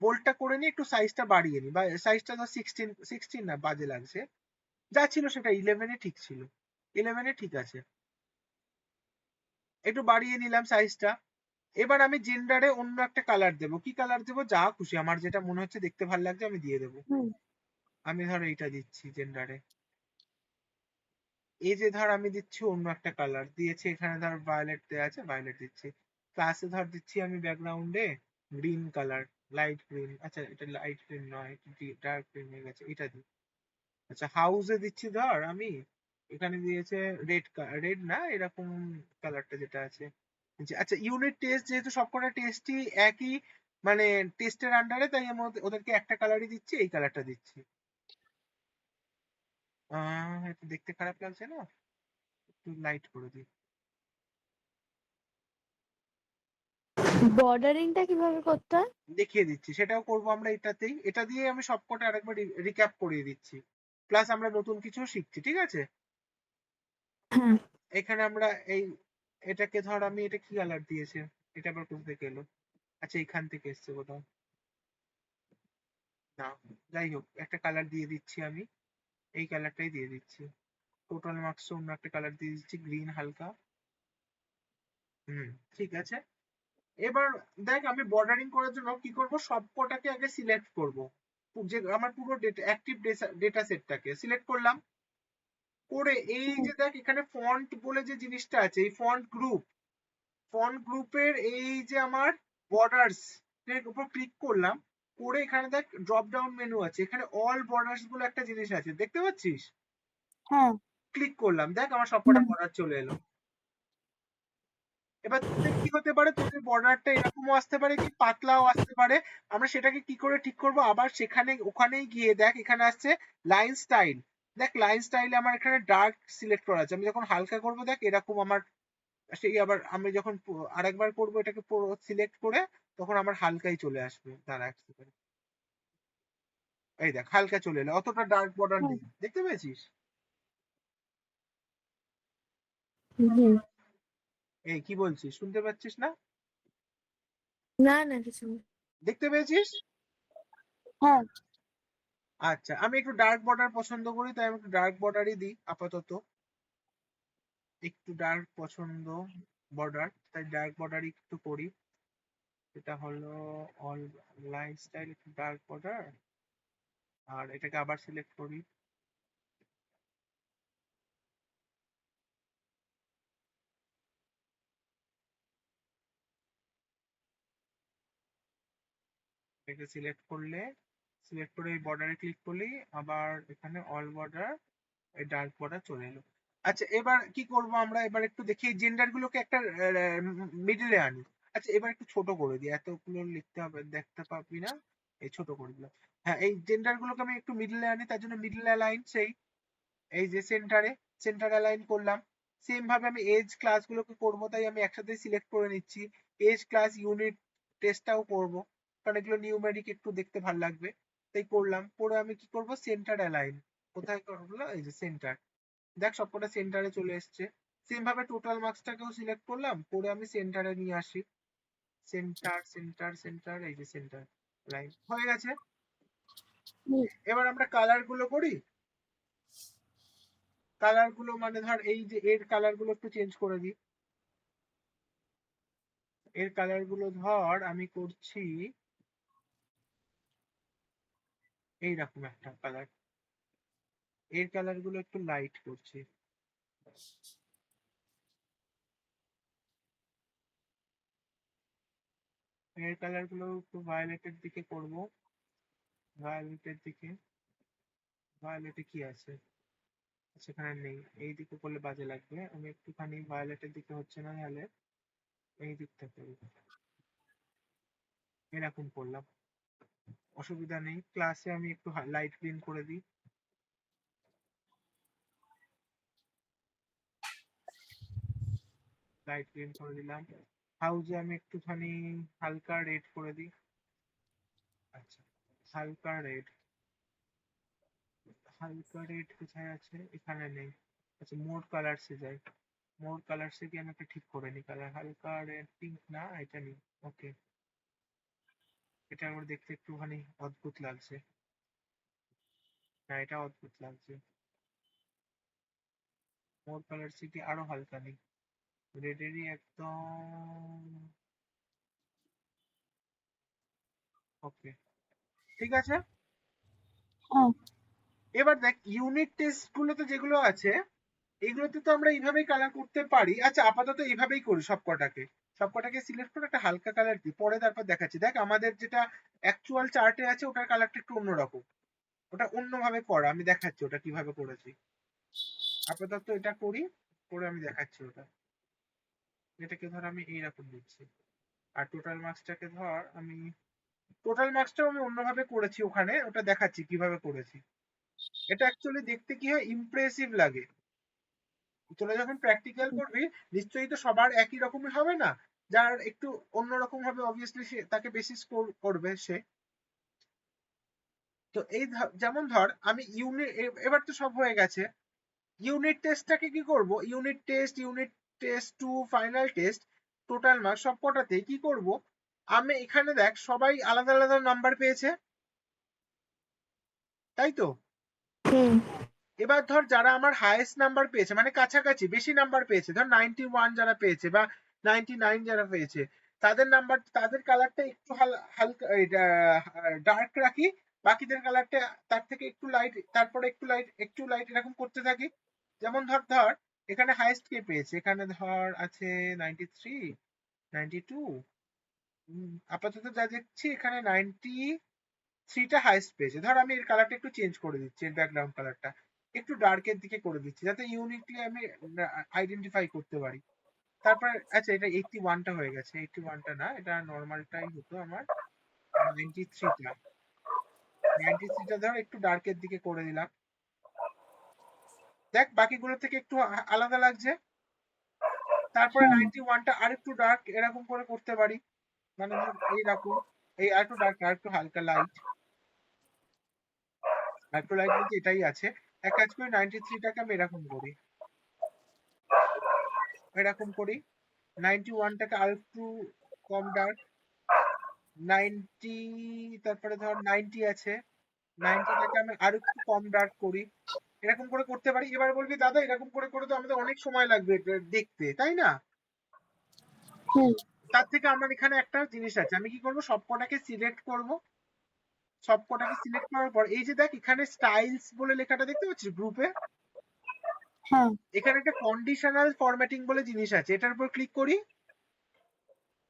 বোল্ডটা করে নিই একটু সাইজটা বাড়িয়ে নিই, বা সাইজটা ধর 16 না বাজে লাগছে, যা ছিল সেটা 11-এ ঠিক ছিল, 11-এ ঠিক আছে, একটু বাড়িয়ে নিলাম সাইজটা। এবার আমি জেন্ডারে অন্য একটা কালার দেবো, কি কালার দেবো, যা খুশি আমার যেটা মনে হচ্ছে দেখতে ভালো লাগছে আমি দিয়ে দেবো। হুম আমি ধর এইটা দিচ্ছি জেন্ডারে, এই যে ধর আমি দিচ্ছি অন্য একটা কালার দিয়েছি, এখানে ধর ভায়োলেট দেওয়া আছে ভায়োলেট দিচ্ছি, ক্লাসে ধর দিচ্ছি আমি ব্যাকগ্রাউন্ডে গ্রিন কালার, লাইট গ্রিন, আচ্ছা এটা লাইট গ্রিন নয় ডার্ক গ্রিন হয়ে গেছে, এটা দিই। আচ্ছা হাউসে দিচ্ছি ধর আমি, এখানে দিয়েছে রেড, রেড না এরকম কালারটা যেটা আছে। আচ্ছা ইউনিট টেস্ট যেহেতু সবকটা টেস্টই একই মানে টেস্টের আন্ডারে, তাই আমি ওদেরকে একটা কালারই দিচ্ছি, এই কালারটা দিচ্ছি। একটু দেখতে খারাপ লাগছে না, একটু লাইট করে দিই। বর্ডারিংটা কিভাবে করতে হয়? দেখিয়ে দিচ্ছি, সেটাও করবো আমরা এটাতেই, এটা দিয়ে আমি সবকটা আরেকবার রিক্যাপ করিয়ে দিচ্ছি, প্লাস আমরা নতুন কিছু শিখছি, ঠিক আছে? হ্যাঁ এখানে আমরা এই এটাকে ধর আমি, এটা কি কালার দিয়েছে, এটা আবার কোথা থেকে এলো, আচ্ছা এখান থেকে এসছে কোথাও, না যাই হোক একটা কালার দিয়ে দিচ্ছি আমি, এই কালারটাই দিয়ে দিচ্ছি। টোটাল মার্কস অন্য একটা কালার দিয়ে দিচ্ছি গ্রিন হালকা। হুম ঠিক আছে। এবার দেখ আমি বর্ডারিং করার জন্য কি করব, সবকটাকে আগে সিলেক্ট করব, যে আমার পুরো ডেটা অ্যাক্টিভ ডেটা সেটটাকে সিলেক্ট করলাম, করে এই যে দেখ এখানে ফন্ট বলে যে জিনিসটা আছে, এই ফন্ট গ্রুপের এই যে আমার বর্ডার্স এর উপর ক্লিক করলাম, করে এখানে দেখ ড্রপ ডাউন মেনু আছে, এখানে অল বর্ডার্স বলে একটা জিনিস আছে, দেখতে পাচ্ছিস? হ্যাঁ ক্লিক করলাম, দেখ আমার সবকটা বর্ডার চলে এলো। এবার তোদের কি হতে পারে, তোদের বর্ডারটা এরকমও আসতে পারে, কি পাতলাও আসতে পারে। আমরা সেটাকে কি করে ঠিক করব, আবার সেখানে ওখানেই গিয়ে দেখ এখানে আসছে লাইন স্টাইল। দেখ লাইন স্টাইলে আমার এখানে ডার্ক সিলেক্ট করা আছে, আমি যখন হালকা করব দেখ এরকম আমার সেই, আবার আমি যখন আরেকবার করবো এটাকে সিলেক্ট করে তখন আমার হালকাই চলে আসবে। দাঁড়া এক সেকেন্ড, এই দেখ হালকা চলে এলো, অতটা ডার্ক বর্ডার হ্যাঁ নেই, দেখতে পেয়েছিস? হুম। এই কি বলছিস, শুনতে পাচ্ছিস না? না না কিছু না। দেখতে পেয়েছিস? হ্যাঁ আচ্ছা, আমি একটু ডার্ক বর্ডার পছন্দ করি, তাই আমি একটু ডার্ক বর্ডারই দিই আপাতত। একটু ডার্ক পছন্দ বর্ডার, তাই ডার্ক বর্ডারই একটু করি। এটা হলো অল লাইন স্টাইল, একটু ডার্ক বর্ডার, আর এটাকে আবার সিলেক্ট করি। এটাকে সিলেক্ট করে এই বর্ডারে ক্লিক করলেই আবার এখানে অল বর্ডার, এই ডার্ক বর্ডার চলে এলো। আচ্ছা এবার কি করব আমরা, এবার একটু দেখি জেন্ডার গুলোকে একটা মিডলে আনি। আচ্ছা এবার একটু ছোট করে দিই, এতগুলো লিখতে হবে, দেখতে পাবি না, এই ছোট করে দিলাম। হ্যাঁ, এই জেন্ডার গুলোকে আমি একটু মিডলে আনি, তার জন্য মিডল অ্যালাইন, সেই এই যে সেন্টার অ্যালাইন করলাম। সেম ভাবে আমি এজ ক্লাস গুলোকে করবো, তাই আমি একসাথে সিলেক্ট করে নিচ্ছি। এজ ক্লাস ইউনিট টেস্টটাও করব, কারণ এগুলো নিউমেরিক একটু দেখতে ভালো লাগবে, তাই করলাম। পরে আমি কি করব, সেন্টার অ্যালাইন, কোথায় করবো, এই যে সেন্টার, দেখ সবকটা সেন্টারে চলে এসছে। সেম ভাবে টোটাল মার্কসটাকেও সিলেক্ট করলাম, করে আমি সেন্টারে নিয়ে আসি, সেন্টার, এই যে সেন্টার লাইন হয়ে গেছে। হুম, এবার আমরা কালার গুলো করি। কালার গুলো মানে ধর এই যে এর কালার গুলো একটু চেঞ্জ করে দিই। এর কালার গুলো ধর আমি করছি এইরকম একটা কালার, এর কালার গুলো একটু লাইট করছি। এর কালার গুলো একটু ভায়োলেটের দিকে করব, ভায়োলেটের দিকে। ভায়োলেটে কি আছে, সেখানে নেই, এই দিকে করলে বাজে লাগবে, আমি একটুখানি ভায়োলেটের দিকে হচ্ছে না, তাহলে এই দিকটা করব, এরকম করলাম, অসুবিধা নেই। ক্লাসে আমি একটু লাইট গ্রিন করে দিই, লাইট গ্রিন করে দিলাম। হাউজে আমি একটুখানি হালকা রেড করে দিই। আচ্ছা, হালকা রেড, হালকা রেড কোথায় আছে, এখানে নেই। আচ্ছা মোড কালারসে যাই, মোড কালারসে গিয়ে আমি একটা ঠিক করে নিই কালার, হালকা রেড পিঙ্ক না, এটা নেই। ওকে, এটা আমার দেখতে একটুখানি অদ্ভুত লাগছে, না এটা অদ্ভুত লাগছে। মোড কালারসে কি আরো হালকা নেই, রেডেরই একদম। ওকে, ঠিক আছে। হ্যাঁ এবার দেখ ইউনিট টেস্ট গুলোতে যেগুলো আছে, এগুলোতে তো আমরা এইভাবেই কালার করতে পারি। আচ্ছা আপাতত এইভাবেই করি, সবকটাকে সিলেক্ট করে একটা হালকা কালার দিই, পরে তারপর দেখাচ্ছি। দেখ আমাদের যেটা অ্যাকচুয়াল চার্টে আছে ওটার কালারটা একটু অন্যরকম, ওটা অন্যভাবে করা, আমি দেখাচ্ছি ওটা কিভাবে করেছি। আপাতত এটা করি, করে আমি দেখাচ্ছি ওটা। এটাকে ধর আমি এইরকম দিচ্ছি, আর টোটাল মার্কসটাও আমি অন্যভাবে করেছি, ওখানে ওটা দেখাচ্ছি কিভাবে করেছি। এটা অ্যাকচুয়ালি দেখতে কি হয়, ইমপ্রেসিভ লাগে। তোরা যখন প্র্যাকটিক্যাল করবি নিশ্চয়ই তো সবার একই রকমের হবে না, যার একটু অন্যরকম হবে অবভিয়াসলি সে তাকে বেশি স্কোর করবে সে। তো এই যেমন ধর আমি এবার তো সব হয়ে গেছে, ইউনিট টেস্টটাকে কি করব, unit test two, final test, total marks সব কটাতে কি করব, আমি এখানে দেখ সবাই আলাদা আলাদা নাম্বার পেয়েছে, তাই তো? হুম। এবার ধর যারা আমার হাইয়েস্ট নাম্বার পেয়েছে, মানে কাছাকাছি বেশি নাম্বার পেয়েছে, ধর 91 যারা পেয়েছে বা 99 যারা পেয়েছে, তাদের কালারটা একটু হালকা ডার্ক রাখি, বাকিদের কালারটা তার থেকে একটু লাইট, তারপরে একটু লাইট এরকম করতে থাকি, যেমন ধর এখানে হাইয়েস্ট কে পেয়েছে, এখানে ধর আছে 93, 92, আপাতত যা দেখছি এখানে 93টা হাইয়েস্ট পেয়েছে। ধর আমি এর কালারটা একটু চেঞ্জ করে দিচ্ছি, এর ব্যাকগ্রাউন্ড কালারটা একটু ডার্কের দিকে করে দিচ্ছি যাতে ইউনিকলি আমি আইডেন্টিফাই করতে পারি। তারপর আচ্ছা এটা 81টা হয়ে গেছে, 81টা না, এটা নর্মালটাই হতো আমার। 93টা ধর একটু ডার্কের দিকে করে দিলাম। দেখ বাকিগুলো থেকে একটু আলাদা লাগছে। তারপরে হ্যাঁ 91টা আরেকটু ডার্ক এরকম করে করতে পারি, মানে ধর এইরকম, এই আরেকটু ডার্ক আরেকটু হালকা লাইট, আরেকটু লাইট বলতে এটাই আছে। এক কাজ করি 93টাকে আমি এরকম করি, এরকম করি। 91টাকে আরেকটু কম ডার্ক, 90, তারপরে ধর 90 আছে, 90টাকে আমি আরেকটু কম ডার্ক করি, এরকম করে করতে পারি। এবার বলবি দাদা এরকম করে করে তো আমাদের অনেক সময় লাগবে এটা দেখতে, তাই না? হুম তার থেকে আমার এখানে একটা জিনিস আছে, আমি কি করব সবকটাকে সিলেক্ট করব, সবকটাকে সিলেক্ট করার পর এই যে দেখ এখানে স্টাইলস বলে লেখাটা দেখতে পাচ্ছিস গ্রুপে, হ্যাঁ এখানে একটা কন্ডিশনাল ফরম্যাটিং বলে জিনিস আছে, এটার উপর ক্লিক করি।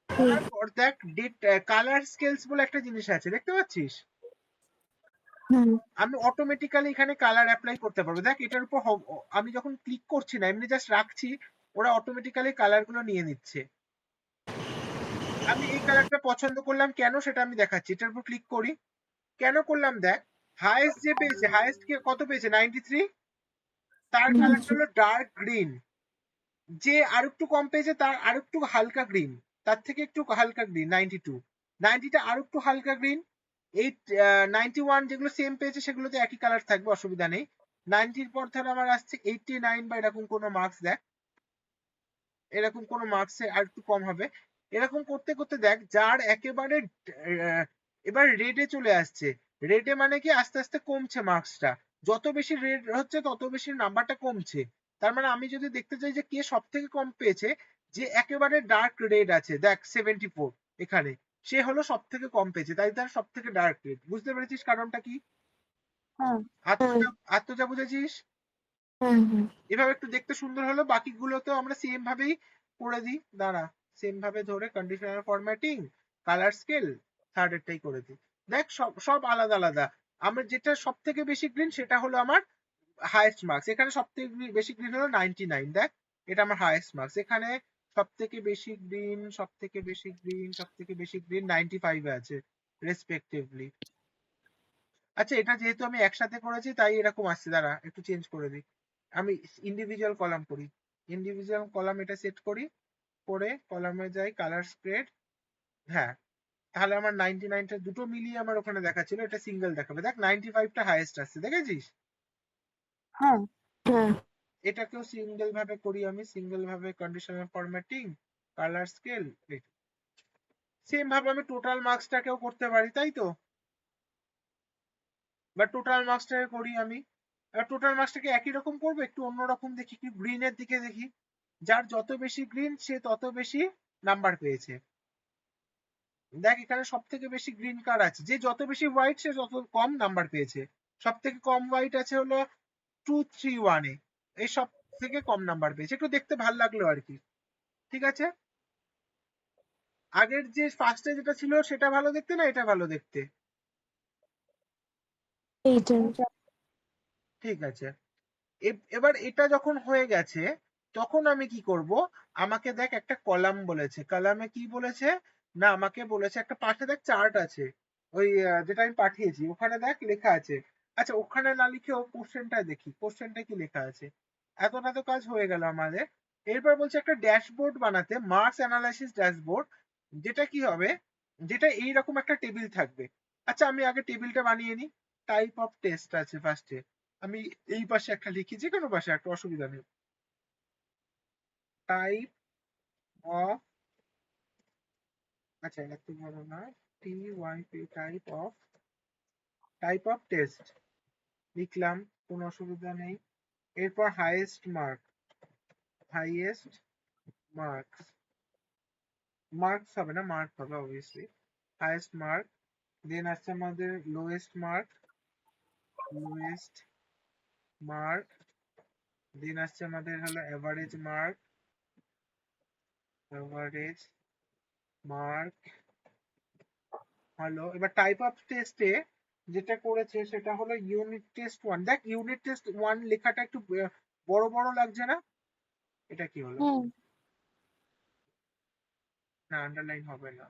হুম তারপর দেখ কালার স্কেলস বলে একটা জিনিস আছে দেখতে পাচ্ছিস, হুম আমি অটোমেটিক্যালি এখানে কালার অ্যাপ্লাই করতে পারবো। দেখ এটার উপর আমি যখন ক্লিক করছি না, এমনি জাস্ট রাখছি, ওরা অটোমেটিক্যালি কালার গুলো নিয়ে নিচ্ছে। আমি এই কালারটা পছন্দ করলাম কেন সেটা আমি দেখাচ্ছি, এটার উপর ক্লিক করি। কেন করলাম দেখ, হাইয়েস্ট যে পেয়েছে, হাইয়েস্ট কে কত পেয়েছে 93, তার কালারটা হলো ডার্ক গ্রিন। যে আরেকটু কম পেয়েছে তার আরেকটু হালকা গ্রিন, তার থেকে একটু হালকা গ্রিন 92, 90টা আরেকটু হালকা গ্রিন। এই 91 যেগুলো সেম পেয়েছে সেগুলোতে একই কালার থাকবে, অসুবিধা নেই। 90র পর ধর আমার আসছে 89 বা এরকম কোনো মার্কস, দেখ এরকম কোনো মার্কসে আর একটু কম হবে। এরকম করতে করতে দেখ যার একেবারে এবার রেডে চলে আসছে, রেডে মানে কি আস্তে আস্তে কমছে মার্কসটা, যত বেশি রেড হচ্ছে তত বেশি নাম্বারটা কমছে। তার মানে আমি যদি দেখতে চাই যে কে সব থেকে কম পেয়েছে, যে একেবারে ডার্ক রেড আছে দেখ 74 এখানে, সে হলো সব থেকে কম পেয়েছে, তাই তার সব থেকে ডার্ক রেড। বুঝতে পেরেছিস কারণটা কি? হ্যাঁ আত্মজা বুঝেছিস? হুম হুম এভাবে একটু দেখতে সুন্দর হলো, বাকিগুলোতেও আমরা সেম ভাবেই করে দিই। দাঁড়া, সেম ভাবে ধরে conditional formatting, colour scale, third এরটাই করে দিই। দেখ সব সব আলাদা আলাদা। আমার যেটা সব থেকে বেশি গ্রিন সেটা হলো আমার হাইয়েস্ট মার্কস, এখানে সব থেকে বেশি গ্রিন হলো 99, দেখ এটা আমার হাইয়েস্ট মার্কস। এখানে সব থেকে বেশি গ্রিন, সব থেকে বেশি গ্রিন, সব থেকে বেশি গ্রিন 95 এ আছে রেসপেক্টিভলি। আচ্ছা এটা যেহেতু আমি একসাথে করেছি তাই এরকম আসছে, দাঁড়া একটু চেঞ্জ করে দিই। আমি ইন্ডিভিজুয়াল কলাম করি, ইন্ডিভিজুয়াল কলাম এটা সেট করি, করে কলামে যাই কালার স্প্রেড। হ্যাঁ, তাহলে আমার 99টা দুটো মিলিয়ে আমার ওখানে দেখাচ্ছিল, এটা সিঙ্গেল দেখাবে। দেখ 95টা হাইয়েস্ট আসছে, দেখেছিস? হ্যাঁ হ্যাঁ এটাকেও সিঙ্গেল ভাবে করি, আমি সিঙ্গেল ভাবে conditional formatting, colour scale, same ভাবে আমি টোটাল মার্কসটাকেও করতে পারি, তাই তো? বা টোটাল মার্কসটাকে করি আমি, এবার টোটাল মার্কসটাকে একই রকম করবো, একটু অন্যরকম দেখি, একটু গ্রিনের দিকে দেখি। যার যত বেশি গ্রিন সে তত বেশি নাম্বার পেয়েছে। দেখ এখানে সব থেকে বেশি গ্রিন কার আছে, যে যত বেশি হোয়াইট সে তত কম নাম্বার পেয়েছে। সব থেকে কম হোয়াইট আছে হলো 231 এ, এই সব থেকে কম নাম্বার পেয়েছে, একটু দেখতে ভাল লাগলো আর কি। ঠিক আছে, আগের যে ফার্স্টে যেটা ছিল সেটা ভালো দেখতে না এটা ভালো দেখতে? এইটা ঠিক আছে, এবার এটা যখন হয়ে গেছে তখন আমি কি করব, আমাকে দেখ একটা কলাম বলেছে, কলামে কি বলেছে না, আমাকে বলেছে একটা পাশে দেখ চার্ট আছে, ওই যেটা আমি পাঠিয়েছি ওখানে দেখ লেখা আছে। আচ্ছা ওখানে না লিখে ও কোশ্চেনটা দেখি, কোশ্চেনটা কি লেখা আছে। এতটা তো কাজ হয়ে গেল আমাদের। এরপর বলছে একটা ড্যাশবোর্ড বানাতে, মার্কস অ্যানালাইসিস ড্যাশবোর্ড, যেটা কি হবে, যেটা এইরকম একটা টেবিল থাকবে। আচ্ছা আমি আগে টেবিলটা বানিয়ে নিই। টাইপ অফ টেস্ট আছে ফার্স্টে, আমি এই পাশে একটা লিখি, যে কোনো পাশে একটা, অসুবিধা নেই। টাইপ অফ, আচ্ছা এত বড় না, T Y P, type of test লিখলাম, কোনো অসুবিধা নেই। এরপর highest mark, highest marks, marks হবে না মার্ক হবে অবভিয়াসলি, হাইয়েস্ট মার্ক। দেন আসছে আমাদের লোয়েস্ট মার্ক, লোয়েস্ট মার্ক, দেন আসছে আমাদের হলো এভারেজ মার্ক, এভারেজ মার্ক হলো। এবার টাইপ অফ টেস্টে যেটা করেছে সেটা হলো ইউনিট টেস্ট 1। দেখ ইউনিট টেস্ট 1 লেখাটা একটু বড় বড় লাগছে না? এটা কি হলো? হুম না আন্ডারলাইন হবে না।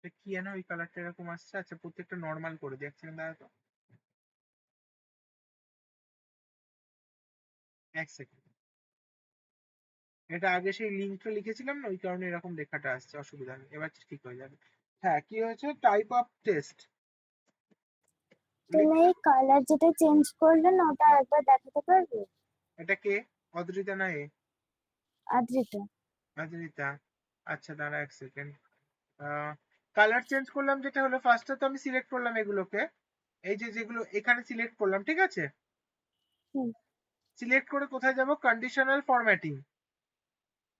এটা কি যেন ওই কালারটা এরকম আসছে। আচ্ছা প্রত্যেকটা নর্মাল করে দিই, এক সেকেন্ড দাঁড়া তো, এক সেকেন্ড। এটা আগে সেই লিঙ্কটা লিখেছিলাম না, ওই কারণে এরকম লেখাটা আসছে, অসুবিধা নেই, এবার ঠিক হয়ে যাবে। হ্যাঁ কি হয়েছে, টাইপ অফ টেস্ট তুমি লিখলাম। কালার যেটা চেঞ্জ করলে না ওটা একবার দেখাতে পারবে? এটা কে, অদ্রিতা না এ? আদ্রিতা। অদ্রিতা। আচ্ছা দাঁড়া এক সেকেন্ড। কালার চেঞ্জ করলাম যেটা হলো, ফার্স্টে তো আমি সিলেক্ট করলাম এগুলোকে, এই যে যেগুলো এখানে সিলেক্ট করলাম, ঠিক আছে? হুম সিলেক্ট করে কোথায় যাব, কন্ডিশনাল ফরম্যাটিং,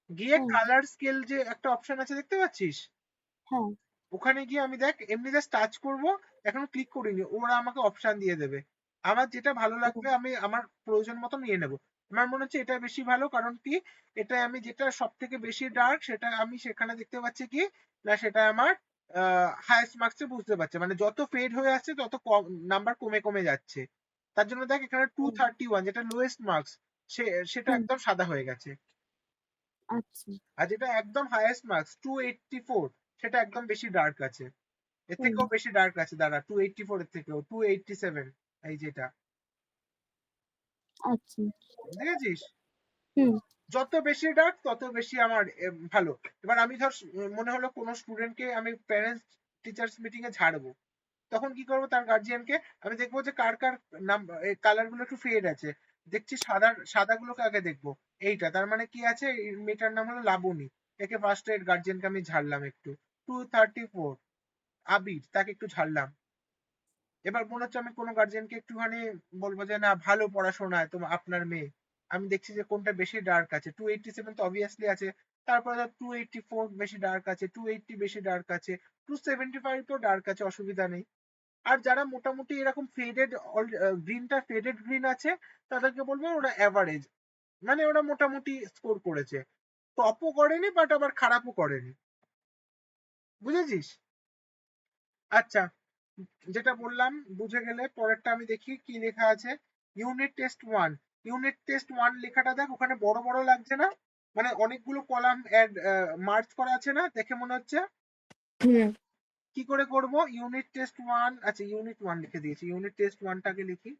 গিয়ে হুম কালার স্কেল যে একটা অপশন আছে দেখতে পাচ্ছিস, হ্যাঁ ওখানে গিয়ে আমি দেখ এমনি জাস্ট টাচ করবো, এখন ক্লিক করিনি, ওরা আমাকে অপশন দিয়ে দেবে। আমার যেটা ভালো ও, লাগবে আমি আমার প্রয়োজন মতো নিয়ে নেব। আমার মনে হচ্ছে এটা বেশি ভালো, কারণ কি এটা আমি যেটা সব থেকে বেশি ডার্ক সেটা আমি সেখানে দেখতে পাচ্ছি কি না, সেটা আমার হাইয়েস্ট মার্কসে বুঝতে পারছে, মানে যত ফেড হয়ে আসছে তত কম নাম্বার কমে কমে যাচ্ছে। তার জন্য দেখ এখানে হুম 231 যেটা লোয়েস্ট মার্কস, সেটা হুম একদম সাদা হয়ে গেছে। আচ্ছা আর যেটা একদম হাইয়েস্ট মার্কস 284, সেটা একদম বেশি ডার্ক আছে, এর হুম থেকেও বেশি ডার্ক আছে, দাঁড়া 284 এর থেকেও 287, এই যেটা আচ্ছা দেখেছিস, হুম যত বেশি ডার্ক তত বেশি আমার ভালো। এবার আমি ধর মনে হলো কোনো স্টুডেন্টকে আমি প্যারেন্টস টিচার্স মিটিং এ ঝাড়বো, তখন কি করবো, তার গার্জিয়ানকে আমি দেখবো যে কার কার নাম কালার গুলো একটু ফেড আছে, দেখছি সাদা সাদা গুলোকে আগে দেখবো। এইটা তার মানে কি আছে, এই মেয়েটার নাম হলো লাবণী, একে ফার্স্ট এর গার্জিয়ানকে আমি ঝাড়লাম একটু, 234। আবির, তাকে একটু ঝাড়লাম। এবার মনে হচ্ছে আমি কোনো গার্জিয়ানকে একটুখানি বলবো যে না ভালো পড়াশোনায় তোমার আপনার মেয়ে, আমি দেখছি যে কোনটা বেশি ডার্ক আছে, 287 তো অবভিয়াসলি আছে, তারপরে 284 বেশি ডার্ক আছে, 280 বেশি ডার্ক আছে, 275 তো ডার্ক আছে, অসুবিধা নেই। আর যারা মোটামুটি এরকম ফেডেড, গ্রিনটা ফেডেড গ্রিন আছে, তাদেরকে বলবো ওরা অ্যাভারেজ, মানে ওরা মোটামুটি স্কোর করেছে, টপও করেনি বাট আবার খারাপও করেনি, বুঝেছিস? আচ্ছা, যেটা বললাম বুঝে গেলে পরেরটা আমি দেখি কি লেখা আছে। ইউনিট টেস্ট 1, ইউনিট টেস্ট 1 লেখাটা দেখ ওখানে বড় বড় লাগছে না, মানে অনেকগুলো কলাম অ্যাড মার্জ করা আছে না, দেখে মনে হচ্ছে। হুম কি করে করব, ইউনিট টেস্ট 1, আচ্ছা ইউনিট 1 লিখে দিয়েছি, ইউনিট টেস্ট 1টাকে লিখি।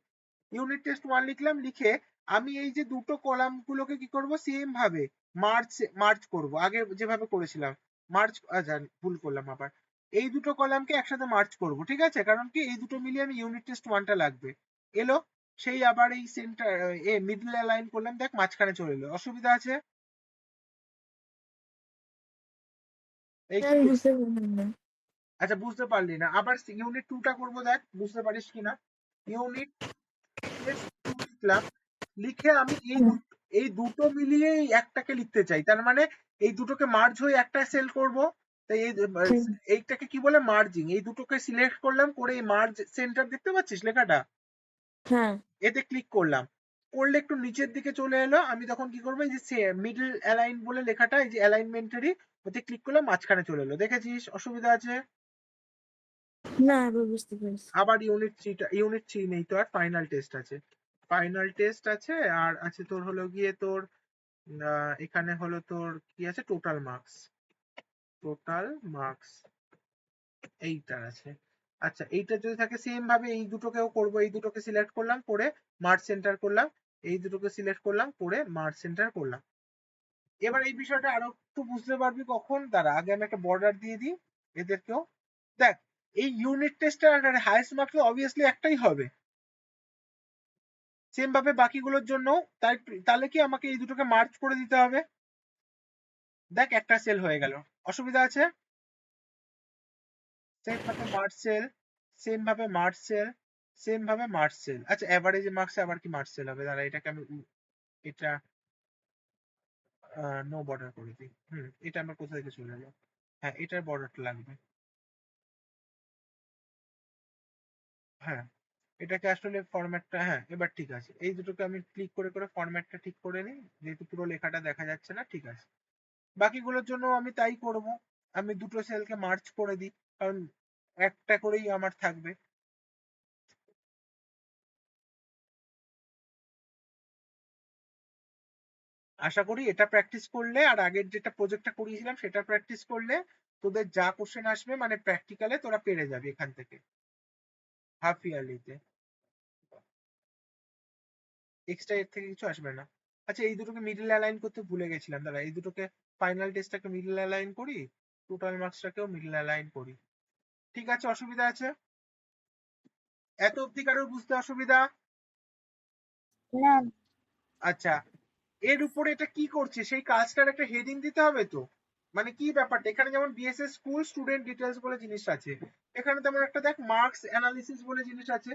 ইউনিট টেস্ট 1 লিখলাম, লিখে আমি এই যে দুটো কলাম গুলোকে কি করব, সেম ভাবে মার্জ মার্জ করব, আগে যেভাবে করেছিলাম মার্জ, আচ্ছা ভুল করলাম আবার, এই দুটো কলামকে একসাথে মার্জ করব, ঠিক আছে? কারণ কি এই দুটো মিলিয়ে আমি ইউনিট টেস্ট 1টা লাগবে। এলো, সেই আবার এই সেন্টার মিডল অ্যালাইন করলাম, দেখ মাঝখানে চলে এলো, অসুবিধা আছে? এই আমি বুঝতে পারলাম না। আচ্ছা বুঝতে পারলি না, আবার ইউনিট 2টা করবো, দেখ বুঝতে পারিস কিনা। ইউনিট টেস্ট 2 লিখলাম, লিখে আমি হুম এই দুটো মিলিয়ে এই একটাকে লিখতে চাই, তার মানে এই দুটোকে মার্জ হয়ে একটা সেল করব। তাই হুম এইটাকে কি বলে, মার্জিং। এই দুটোকে সিলেক্ট করলাম, করে এই মার্জ সেন্টার দেখতে পাচ্ছিস লেখাটা, হ্যাঁ এতে ক্লিক করলাম, করলে একটু নিচের দিকে চলে এলো, আমি তখন কি করবো, এই যে মিডল অ্যালাইন বলে লেখাটা, এই যে অ্যালাইনমেন্টারি, ওতে ক্লিক করলাম, মাঝখানে চলে এলো, দেখেছিস? অসুবিধা আছে? না এবার বুঝতে পেরেছি। আবার ইউনিট 3 নেই তো, আর ফাইনাল টেস্ট আছে, ফাইনাল টেস্ট আছে, আর আছে তোর হলো গিয়ে তোর এখানে হলো তোর কি আছে, টোটাল মার্কস, টোটাল মার্কস এইটার আছে। আচ্ছা এইটা যদি থাকে সেম ভাবে এই দুটোকেও করব, এই দুটোকে সিলেক্ট করলাম, করে মার্চ সেন্টার করলাম, এই দুটোকে সিলেক্ট করলাম, করে মার্চ সেন্টার করলাম। এবার এই বিষয়টা আরো একটু বুঝতে পারবি কখন, দাঁড়া আগে আমি একটা বর্ডার দিয়ে দিই এদেরকেও। দেখ এই ইউনিট টেস্টের হাইয়েস্ট মার্কস অবভিয়াসলি একটাই হবে, সেম ভাবে বাকিগুলোর জন্য, তাই তাহলে কি আমাকে এই দুটোকে মার্চ করে দিতে হবে, দেখ একটা সেল হয়ে গেল, অসুবিধা আছে? সেম ভাবে মার্চ সেল, সেম ভাবে মার্কসেল। আচ্ছা এভারেজ মার্কসে আবার কি মার্কসেল হবে? দাঁড়া এটাকে আমি এটা নো বর্ডার করে দিই। এটা আমার কোথা থেকে চলে এলো? হ্যাঁ এটার বর্ডারটা লাগবে। হ্যাঁ এটাকে আসলে ফরম্যাটটা, হ্যাঁ এবার ঠিক আছে। এই দুটোকে আমি ক্লিক করে করে ফরম্যাটটা ঠিক করে নিই, যেহেতু পুরো লেখাটা দেখা যাচ্ছে না। ঠিক আছে, বাকিগুলোর জন্য আমি তাই করব। আমি দুটো সেলকে মার্চ করে দিই, কারণ একটা করেই আমার থাকবে। আশা করি এটা প্র্যাকটিস করলে আর আগের যেটা প্রজেক্টটা করিয়েছিলাম সেটা প্র্যাকটিস করলে তোদের যা কোশ্চেন আসবে মানে প্র্যাকটিক্যালে তোরা পেরে যাবি এখান থেকে হাফ ইয়ারলিতে। এক্সট্রা এর থেকে কিছু আসবে না। আচ্ছা এই দুটোকে মিডল অ্যালাইন করতে ভুলে গেছিলাম, দাঁড়া এই দুটোকে ফাইনাল টেস্টটাকে মিডল অ্যালাইন করি, টোটাল মার্কসটাকেও মিডল অ্যালাইন করি। ঠিক আছে, অসুবিধা আছে? এত অব্দি কারোর বুঝতে অসুবিধা? না আচ্ছা এর উপরে এটা কি করছে সেই কাজটার একটা হেডিং দিতে হবে তো। মানে কি ব্যাপারটা, এখানে যেমন বিএসএস স্কুল স্টুডেন্ট ডিটেলস বলে জিনিস আছে, এখানে তেমন একটা দেখ মার্কস অ্যানালিসিস বলে জিনিস আছে।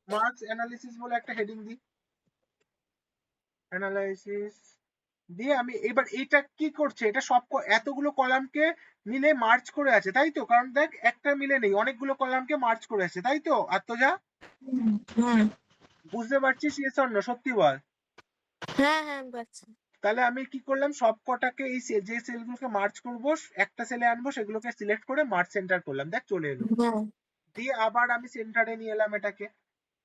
মার্কস অ্যানালিসিস বলে একটা হেডিং দিই, অ্যানালাইসিস দিয়ে আমি এবার এটা কি করছে, এটা সব এতগুলো কলামকে মিলে মার্চ করে আছে তাই তো? কারণ দেখ একটা মিলে নেই, অনেকগুলো কলামকে মার্চ করে আছে তাই তো আত্মজা? হ্যাঁ বুঝতে পারছিস ইয়েস অর নো, সত্যি বল। হ্যাঁ হ্যাঁ পাচ্ছি। তাহলে আমি কি করলাম, সব কটাকে এই যে সেলগুলোকে মার্চ করব একটা সেলে আনবো, সেগুলোকে সিলেক্ট করে মার্চ সেন্টার করলাম, দেখ চলে এলো। হ্যাঁ দিয়ে আবার আমি সেন্টারে নিয়ে এলাম এটাকে,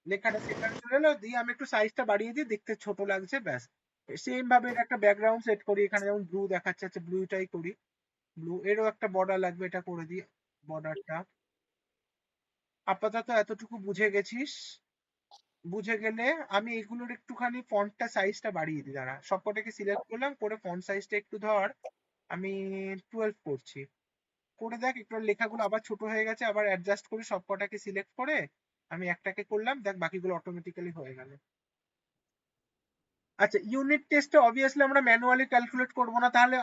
লেখাটা সেন্টারে চলে এলো। দিয়ে আমি একটু সাইজটা বাড়িয়ে দিই, দেখতে ছোট লাগছে ব্যাস। সেম ভাবে এর একটা ব্যাকগ্রাউন্ড সেট করি, এখানে যেমন ব্লু দেখাচ্ছে আছে ব্লুটাই করি। ব্লু এরও একটা বর্ডার লাগবে, এটা করে দিই বর্ডারটা। আপাতত এতটুকু বুঝে গেছিস? বুঝে গেলে আমি এগুলোর একটুখানি ফন্টটা সাইজটা বাড়িয়ে দিই, দাঁড়া সবকটাকে সিলেক্ট করলাম করে ফন্ট সাইজটা একটু ধর আমি 12 করছি, করে দেখ একটু লেখাগুলো আবার ছোট হয়ে গেছে, আবার অ্যাডজাস্ট করে সবকটাকে সিলেক্ট করে আমি একটাকে করলাম, দেখ বাকিগুলো অটোমেটিক্যালি হয়ে গেল। আচ্ছা ইউনিট টেস্টে অবভিয়াসলি আমরা ম্যানুয়ালি ক্যালকুলেট করব না, তাহলে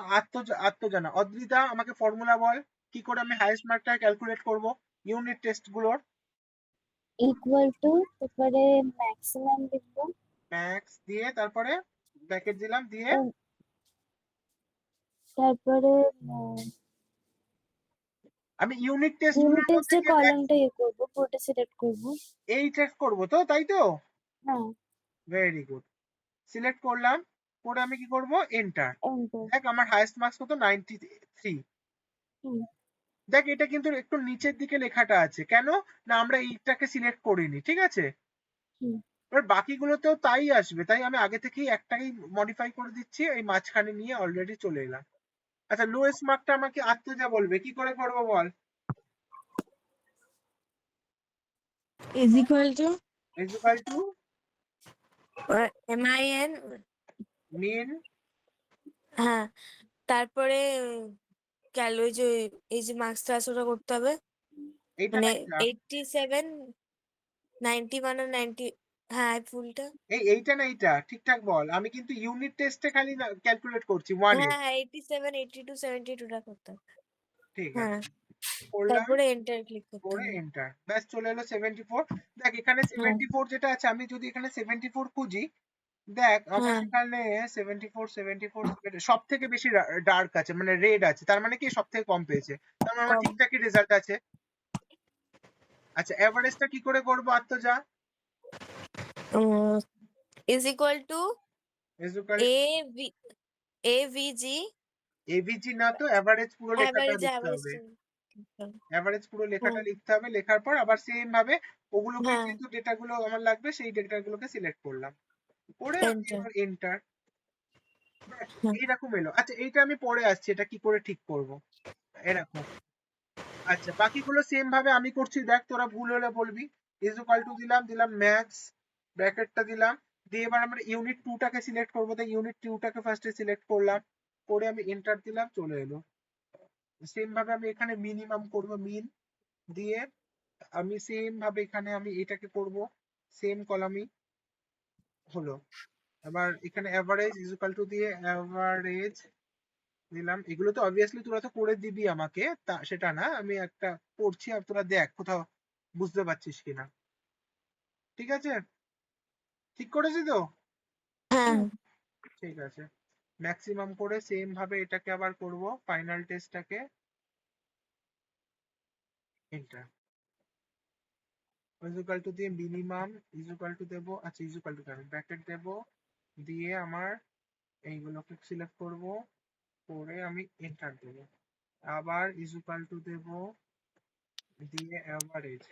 আত্মজানা অদ্রিতা আমাকে ফর্মুলা বল কি করে আমি হাইয়েস্ট মার্কটা ক্যালকুলেট করব ইউনিট টেস্ট গুলোর। ইকুয়াল টু তারপরে ম্যাক্সিমাম লিখবো, ম্যাক্স দিয়ে তারপরে ব্র্যাকেট দিলাম দিয়ে তারপরে আমি ইউনিট টেস্ট ইউনিট গুলোর মধ্যে টেস্টের গিয়ে কলামটা ইয়ে করবো, পুরোটা সিলেক্ট করবো। এই চেক করবো তো, তাই তো? হ্যাঁ ভেরি গুড, সিলেক্ট করলাম করে আমি কি করব, এন্টার। এন্টার। দেখ আমার হাইয়েস্ট মার্কস কত, 93। হুম দেখ এটা কিন্তু একটু নিচের দিকে লেখাটা আছে কেন, না আমরা এইটাকে সিলেক্ট করিনি, ঠিক আছে? হুম এবার বাকিগুলোতেও তাই আসবে, তাই আমি আগে থেকেই একটাই মডিফাই করে দিচ্ছি, এই মাঝখানে নিয়ে অলরেডি চলে এলাম। আচ্ছা লোয়েস্ট মার্কটা আমাকে আত্মজা বলবে কি করে করবো বল। Is equal to equal to MIN। Min, হ্যাঁ তারপরে ওই যে এই যে মার্কস ট্রান্সফার করতে হবে, এইটা মানে না এটা, 87 90 মানে 90। হ্যাঁ ফুলটা। এইটা না এইটা, ঠিকঠাক বল। আমি কিন্তু ইউনিট টেস্টে খালি ক্যালকুলেট করছি ওয়ানে। হ্যাঁ 87 82 72 টা করতে হবে। ঠিক হ্যাঁ আছে, করলাম তারপরে এন্টার ক্লিক করতে করে হবে। এন্টার, ব্যাস চলে এলো 74। দেখ এখানে হ্যাঁ 74 যেটা আছে, আমি যদি এখানে 74 খুঁজি, দেখ আমার হ্যাঁ এখানে 74 সব থেকে বেশি ডার্ক আছে মানে রেড আছে, তার মানে কি সব থেকে কম পেয়েছে, তার মানে আমার কম। ঠিকঠাকই রেজাল্ট আছে। আচ্ছা এভারেজটা কি করে করবো আত্মজা? Is equal to equal AV AVG AVG না তো এভারেজ পুরো লেখাটা অ্যাভারেজ লিখতে অ্যাভারেজ। হবে, এভারেজ পুরো লেখাটা হুম লিখতে হবে, লেখার পর আবার সেম ভাবে ওগুলোকে হ্যাঁ যেহেতু ডেটাগুলো আমার লাগবে সেই ডেটাগুলোকে সিলেক্ট করলাম, করে আমি এন্টার। এবার এন্টার। হ্যাঁ এইরকম এলো। আচ্ছা এইটা আমি পরে আসছি, এটা কি করে ঠিক করব এরকম। আচ্ছা বাকিগুলো সেম ভাবে আমি করছি, দেখ তোরা ভুল হলে বলবি। ইজ ইকুয়াল টু দিলাম, দিলাম ম্যাক্স ব্র্যাকেটটা দিলাম, দিয়ে এবার আমরা ইউনিট 2 টাকে সিলেক্ট করবো, তাই ইউনিট 2 টাকে ফার্স্টে সিলেক্ট করলাম, করে আমি এন্টার দিলাম, চলে এলো। সেম ভাবে আমি এখানে মিনিমাম করব, মিন দিয়ে আমি সেম ভাবে এখানে আমি এটাকে করব, সেম কলামই হলো। এবার এখানে অ্যাভারেজ ইজ ইকুয়াল টু দিয়ে অ্যাভারেজ দিলাম। এগুলো তো অবভিয়াসলি তোরা তো করে দিবি আমাকে, তা সেটা না, আমি একটা করছি আর তোরা দেখ কোথাও বুঝতে পারছিস কিনা। ঠিক আছে, ঠিক করেছি তো? হ্যাঁ ঠিক আছে, ম্যাক্সিমাম করে সেম ভাবে এটাকে আবার করব, ফাইনাল টেস্টটাকে এন্টার ইকুয়াল টু দিয়ে মিনিমাম ইকুয়াল টু দেবো, আচ্ছা ইকুয়াল টু কেন ব্র্যাকেট দেবো, দিয়ে আমার এইগুলোকে সিলেক্ট করব, করে আমি এন্টার দেবো, আবার ইকুয়াল টু দেবো, দিয়ে অ্যাভারেজ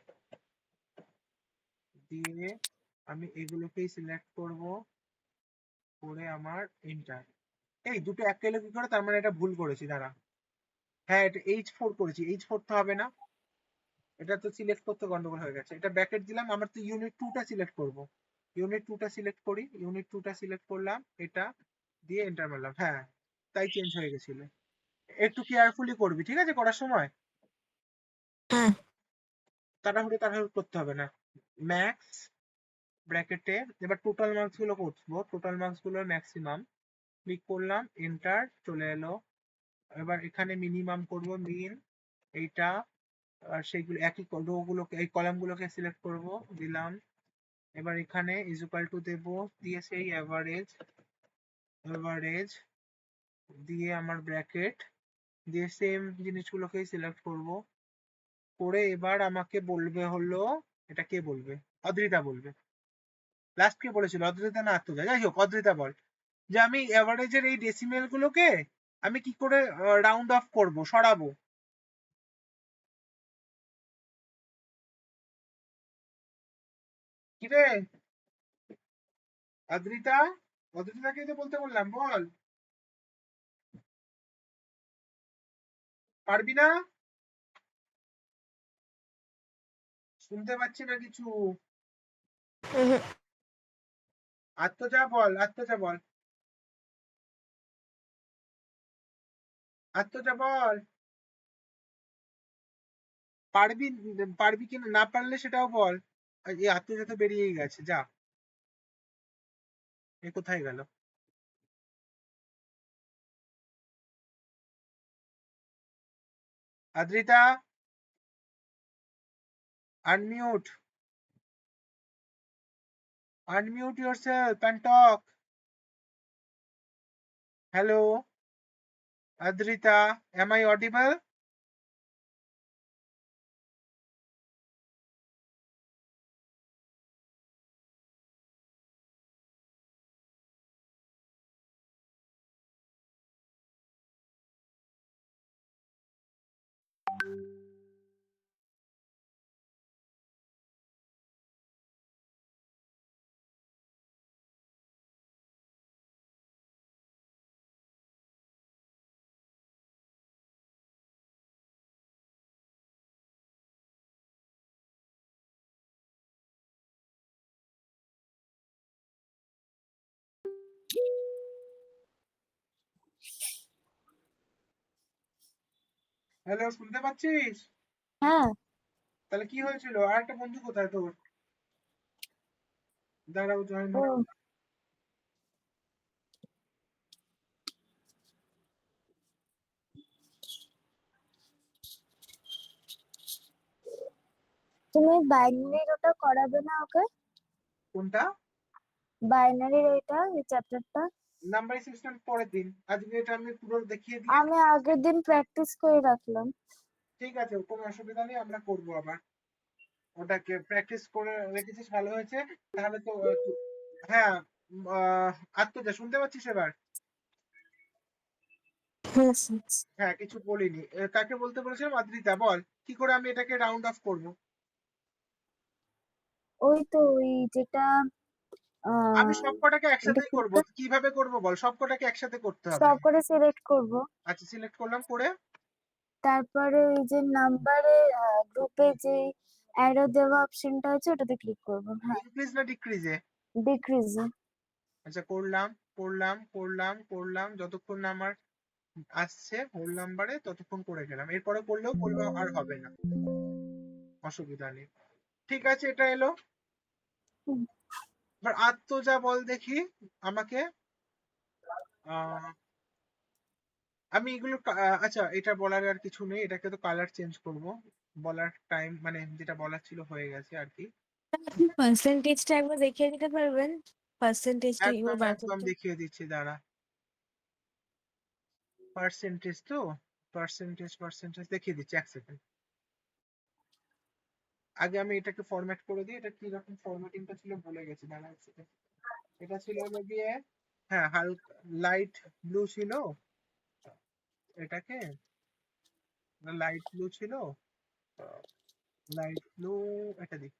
দিয়ে আমি এগুলোকেই সিলেক্ট করব, করে আমার এন্টার। এই দুটো এক কি করে, তার মানে এটা ভুল করেছি, দাঁড়া। হ্যাঁ, এটা H4 করেছি, H4 তো হবে না, এটা তো সিলেক্ট করতে গন্ডগোল হয়ে গেছে। এটা ব্র্যাকেট দিলাম, আমার তো ইউনিট 2টা সিলেক্ট করব, ইউনিট 2টা সিলেক্ট করি, ইউনিট 2টা সিলেক্ট করলাম, এটা দিয়ে এন্টার মারলাম। হ্যাঁ, তাই চেঞ্জ হয়ে গেছিল। একটু কেয়ারফুলি করবি, ঠিক আছে, করার সময় হ্যাঁ তাড়াহুড়ো করতে হবে না। ম্যাক্স ব্র্যাকেটে এবার টোটাল মার্কস গুলো করবো, টোটাল মার্কস গুলো ম্যাক্সিমাম, ক্লিক করলাম, এন্টার চলে এলো। এবার এখানে মিনিমাম করব, মিন এইটা, আর সেইগুলো একই রো গুলোকে, এই কলাম গুলোকে সিলেক্ট করব, দিলাম। এবার এখানে ইকুয়াল টু দেব, দিয়ে সেই অ্যাভারেজ অ্যাভারেজ দিয়ে আমার ব্র্যাকেট দিয়ে সেম জিনিসগুলোকেই সিলেক্ট করব, করে এবার আমাকে বলবে হলো, এটা কে বলবে? অদ্রিতা বলবে। লাস্ট কে বলেছিল, অদ্রিতা না আত্মজা? যাই হোক, অদ্রিতা বল যে আমি অ্যাভারেজের এই ডেসিমেল গুলোকে আমি কি করে রাউন্ড অফ করব, সরাবো। কিরে অদ্রিতা, অদ্রিতাকে তো বলতে বললাম, বল। পারবি না? শুনতে পাচ্ছি না কিছু। উহুম, আত্মজা বল, আত্মজা বল, আত্মজা বল। পারবি, পারবি কিনা, না পারলে সেটাও বল। এই আত্মজা তো বেরিয়েই গেছে, যা, এ কোথায় গেল? Adrita, unmute, unmute yourself and talk. Hello, Adrita, am I audible? Hello, শুনতে পাচ্ছিস? হ্যাঁ। তাহলে কি হয়েছিল? আর একটা বন্ধু কোথায় তোর? দাঁড়াও, জয়েন ও, হোক। তুমি বাইনারির ওটা করাবে না ওকে? কোনটা? বাইনারির এটা, এই চ্যাপ্টারটা নাম্বার সিস্টেম পরের দিন, আজকে এটা আমি পুরো দেখিয়ে দিয়ে। আমি আগের দিন প্র্যাকটিস করে রাখলাম। ঠিক আছে, কোনো অসুবিধা নেই, আমরা করবো আবার। ওটাকে প্র্যাকটিস করে রেখেছিস, ভালো হয়েছে। তাহলে তো হ্যাঁ, আত্মজা শুনতে পাচ্ছিস এবার? হ্যাঁ স্যার। হ্যাঁ, কিছু বলিনি। কাকে বলতে বলেছিলাম? আদ্রিতা, বল কি করে আমি এটাকে রাউন্ড অফ করব। ওই তো ওই যেটা আমি আহ সবকটাকে এটা একসাথেই কি করব, বলে? কিভাবে করব বল, সবকটাকে একসাথে করতে হবে। সব করে সিলেক্ট করব, আচ্ছা, সিলেক্ট করলাম, করে তারপরে ওই যে নাম্বারে গ্রুপে যে অ্যারো দেওয়া অপশনটা আছে ওটাতে ক্লিক করব। হ্যাঁ, ইনক্রিজ না ডিক্রিজে? ডিক্রিজ। আচ্ছা, করলাম করলাম করলাম করলাম, যতক্ষণ না আমার আসছে হোল নাম্বারে ততক্ষণ করে গেলাম, এরপরে করলেও করলে আর হবে না, অসুবিধা নেই। ঠিক আছে, এটা এলো। এবার আত্মজা বল দেখি আমাকে। আহ আমি এগুলো আচ্ছা, এটা বলার আর কিছু নেই, এটাকে তো কালার চেঞ্জ করব। বলার টাইম মানে যেটা বলার ছিল হয়ে গেছে আর কি। আপনি পার্সেন্টেজটা একবার দেখিয়ে দিতে পারবেন? পার্সেন্টেজটা কিভাবে একদম বার একদম করতে? দেখিয়ে দিচ্ছি, দাঁড়া। পার্সেন্টেজ তো, পার্সেন্টেজ দেখিয়ে দিচ্ছি, এক সেকেন্ড। আগে আমি এটাকে ফরম্যাট করে দিই, এটা কি রকম ফরম্যাটিংটা ছিল ভুলে গেছি, দাঁড়া এক second। এটা ছিল হলো গিয়ে, হ্যাঁ হালকা লাইট ব্লু ছিল, এটাকে লাইট ব্লু ছিল, লাইট ব্লু, এটা দিই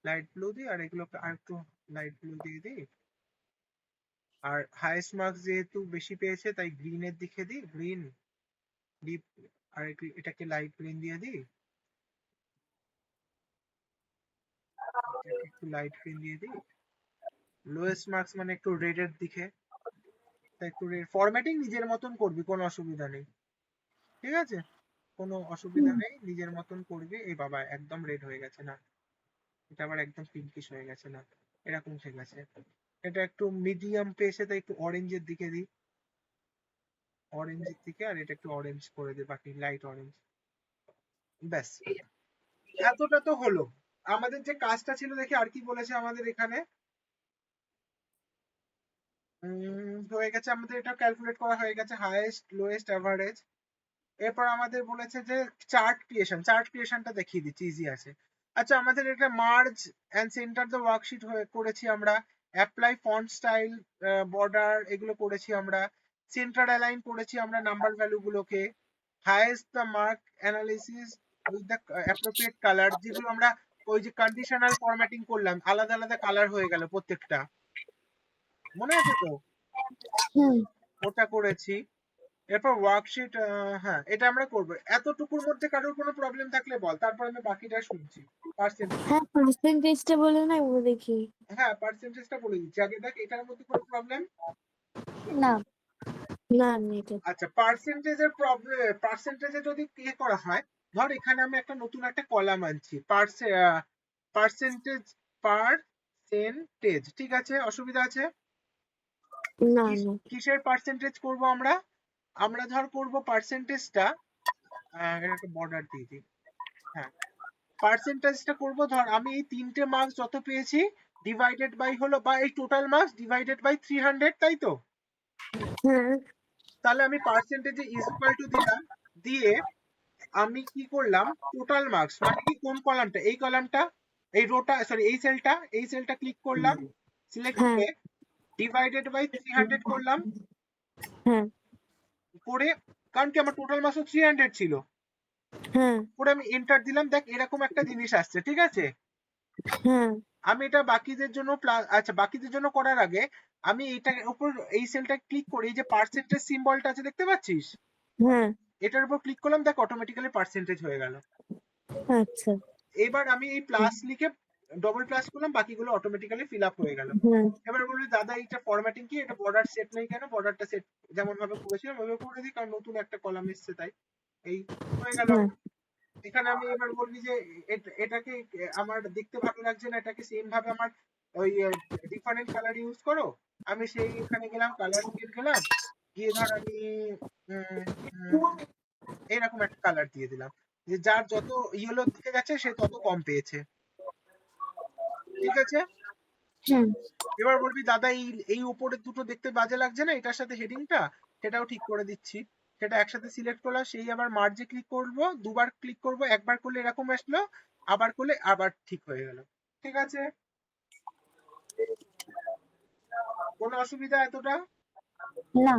লাইট ব্লু দিই, আর এগুলোকে আর একটু লাইট ব্লু দিয়ে দিই। আর হাইয়েস্ট মার্কস যেহেতু বেশি পেয়েছে তাই গ্রিনের দিকে দিই, গ্রিন ডিপ, আর এটাকে লাইট গ্রিন দিয়ে দিই, এটাকে একটু লাইট গ্রিন দিয়ে দিই। লোয়েস্ট মার্কস মানে একটু রেডের দিকে, তাই একটু রেড। ফরম্যাটিং নিজের মতন করবি, কোনো অসুবিধা নেই, ঠিক আছে? কোনো অসুবিধা নেই, নিজের মতন করবি। এই বাবা একদম রেড হয়ে গেছে না, এটা আবার একদম পিঙ্কিশ হয়ে গেছে না, এরকম ঠিক আছে। এটা একটু মিডিয়াম পেয়েছে তাই একটু অরেঞ্জের দিকে দিই, অরেঞ্জের দিকে, আর এটা একটু অরেঞ্জ করে দিই, বাকি লাইট অরেঞ্জ। ব্যাস, এতটা তো হলো। আমাদের যে কাজটা ছিল দেখি আর কি বলেছে আমাদের এখানে। হয়ে গেছে আমাদের, এটা ক্যালকুলেট করা হয়ে গেছে, হাইয়েস্ট লোয়েস্ট অ্যাভারেজ। এরপর আমাদের বলেছে যে চার্ট ক্রিয়েশনটা দেখিয়ে দিচ্ছি, ইজি আছে। আচ্ছা, আমাদের এটা merge and center the worksheet করেছি আমরা, অ্যাপ্লাই ফন্ট স্টাইল, বর্ডার, এগুলো করেছি আমরা, সেন্টার অ্যালাইন করেছি আমরা নাম্বার ভ্যালু গুলোকে, highest the mark analysis with the appropriate colour, যেগুলো আমরা ওই যে কন্ডিশনাল ফরম্যাটিং করলাম, আলাদা আলাদা কালার হয়ে গেল প্রত্যেকটা, মনে আছে তো? হুম। ওটা করেছি। এরপর ওয়ার্কশিট, হ্যাঁ এটা আমরা করবো। এতটুকুর মধ্যে কারোর কোনো প্রবলেম থাকলে বল, তারপর আমি বাকিটা শুনছি। পার্সেন্টেজ, হ্যাঁ, পার্সেন্টেজটা বলে না একবার দেখি। হ্যাঁ পার্সেন্টেজটা বলে দিচ্ছি আগে, দেখ এটার মধ্যে কোনো প্রবলেম। না। না, আমি এটা আচ্ছা, পার্সেন্টেজের প্রবলেম, পার্সেন্টেজে যদি করা হয়, ধর এখানে আমি একটা নতুন একটা কলাম আনছি, পার্সেন্টেজ, পার্সেন্টেজ, ঠিক আছে, অসুবিধা আছে? না, না। কিসের পার্সেন্টেজ করব আমরা? আমরা ধর করব পার্সেন্টেজটা, এটা একটা বর্ডার দিয়ে দিই, হ্যাঁ পার্সেন্টেজটা করব, ধর আমি এই তিনটে মার্কস যত পেয়েছি ডিভাইডেড বাই হলো, বা এই টোটাল মার্কস ডিভাইডেড বাই 300, তাই তো? হ্যাঁ, তাহলে আমি পার্সেন্টেজে ইজ ইকুয়াল টু দিলাম, দিয়ে আমি কি করলাম, টোটাল মার্কস মানে কি, কোন কলামটা, এই কলামটা, এই রোটা, সরি এই সেলটা ক্লিক করলাম, সিলেক্ট হ্যাঁ, করে ডিভাইডেড বাই 300 করলাম, হ্যাঁ, করে, কারণ কি আমার টোটাল মার্কস 300 ছিল, হ্যাঁ, করে আমি এন্টার দিলাম, দেখ এরকম একটা জিনিস আসছে, ঠিক আছে? হ্যাঁ, আমি এটা বাকিদের জন্য আচ্ছা বাকিদের জন্য করার আগে আমি এইটার উপর, এই সেলটা ক্লিক করি, এই যে পার্সেন্টেজ সিম্বলটা আছে দেখতে পাচ্ছিস, হ্যাঁ। এটার উপর ক্লিক করলাম, দেখ অটোমেটিক্যালি পার্সেন্টেজ হয়ে গেল। আচ্ছা। এবার আমি এই প্লাস লিখে ডবল প্লাস করলাম, বাকিগুলো অটোমেটিক্যালি ফিল আপ হয়ে গেল। হ্যাঁ, এবার বলবি দাদা এইটা ফরম্যাটিং কি, এটা বর্ডার সেট নেই কেন? বর্ডারটা সেট যেমন ভাবে করেছিলাম ওইভাবে করে দিই, কারণ নতুন একটা কলাম এসছে তাই। এই হয়ে গেল। হ্যাঁ, এখানে আমি এবার বলবি যে এটাকে আমার দেখতে ভালো লাগছে না, এটাকে সেম ভাবে আমার ওই ডিফারেন্ট কালার ইউজ করো। আমি সেই এখানে গেলাম, কালার স্কেল গেলাম, গিয়ে ধর আমি উম, উম, এইরকম একটা কালার দিয়ে দিলাম, যে যার যত ইয়েলোর দিকে গেছে সে তত কম পেয়েছে, ঠিক আছে? হুম। এবার বলবি দাদা এই এই উপরের দুটো দেখতে বাজে লাগছে না, এটার সাথে হেডিংটা, সেটাও ঠিক করে দিচ্ছি। সেটা একসাথে সিলেক্ট করলাম, সেই আবার মার্জে ক্লিক করব, দুবার ক্লিক করব, একবার করলে এরকম আসলো, আবার করলে আবার ঠিক হয়ে গেল, ঠিক আছে? কোনো অসুবিধা এতটা? না।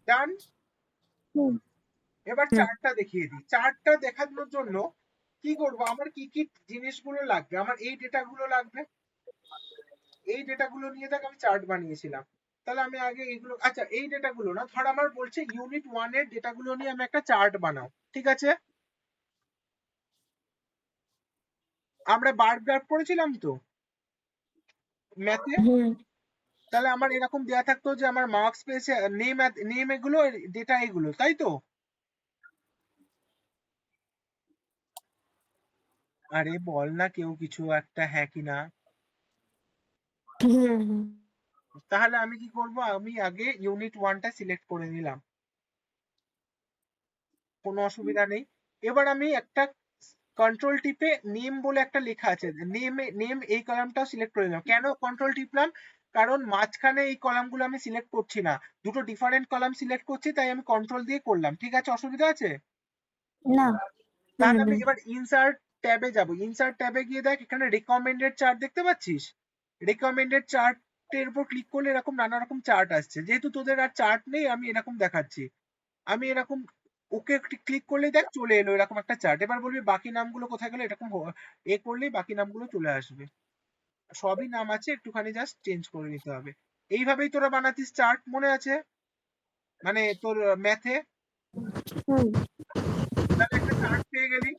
ডান। হুম। এবার হুম, চার্টটা দেখিয়ে দিই। চার্টটা দেখানোর জন্য কি করব, আমার কি কি জিনিসগুলো লাগবে, আমার এই ডেটাগুলো লাগবে, এই ডেটাগুলো নিয়ে দেখ আমি চার্ট বানিয়েছিলাম। তাহলে আমি আগে এইগুলো, আচ্ছা এই ডেটাগুলো না, ধর আমার বলছে ইউনিট 1 এর ডেটাগুলো নিয়ে আমি একটা চার্ট বানাও, ঠিক আছে? আমরা বার গ্রাফ করেছিলাম তো ম্যাথে, হুম। তাহলে আমার এরকম দেয়া থাকতো যে আমার মার্কস পেয়েছে, নেম, নেম এগুলো, ডেটা এগুলো, তাই তো? আরে বল না কেউ কিছু একটা, হ্যাঁ কি না? হুম, হুম। তাহলে আমি কি করব, আমি আগে ইউনিট 1টা সিলেক্ট করে নিলাম, কোনো অসুবিধা নেই। এবার আমি একটা কন্ট্রোল টিপে নেম বলে একটা লেখা আছে, নেম এই কলামটাও সিলেক্ট করে নিলাম। কেন কন্ট্রোল টিপলাম? কারণ মাঝখানে এই কলামগুলো আমি সিলেক্ট করছি না, দুটো ডিফারেন্ট কলাম সিলেক্ট করছি, তাই আমি কন্ট্রোল দিয়ে করলাম। ঠিক আছে, অসুবিধা আছে? না। না তাহলে না আমি এবার ইনসার্ট ট্যাবে যাব। ইনসার্ট ট্যাবে গিয়ে দেখ এখানে রেকমেন্ডেড চার্ট দেখতে পাচ্ছিস? রেকমেন্ডেড চার্টের উপর ক্লিক করলে এরকম নানা রকম চার্ট আসছে। যেহেতু তোদের আর চার্ট নেই, আমি এরকম দেখাচ্ছি। আমি এরকম ওকে ক্লিক করলেই দেখ চলে এলো এরকম একটা চার্ট। এবার বলবি বাকি নামগুলো কোথায় গেল, এরকম এ করলেই বাকি নামগুলো চলে আসবে। সবই নাম আছে, একটুখানি জাস্ট চেঞ্জ করে নিতে হবে। এইভাবেই তোরা বানাতিস চার্ট, মনে আছে? মানে তোর ম্যাথে হুম। তাহলে একটা চার্ট পেয়ে গেলি,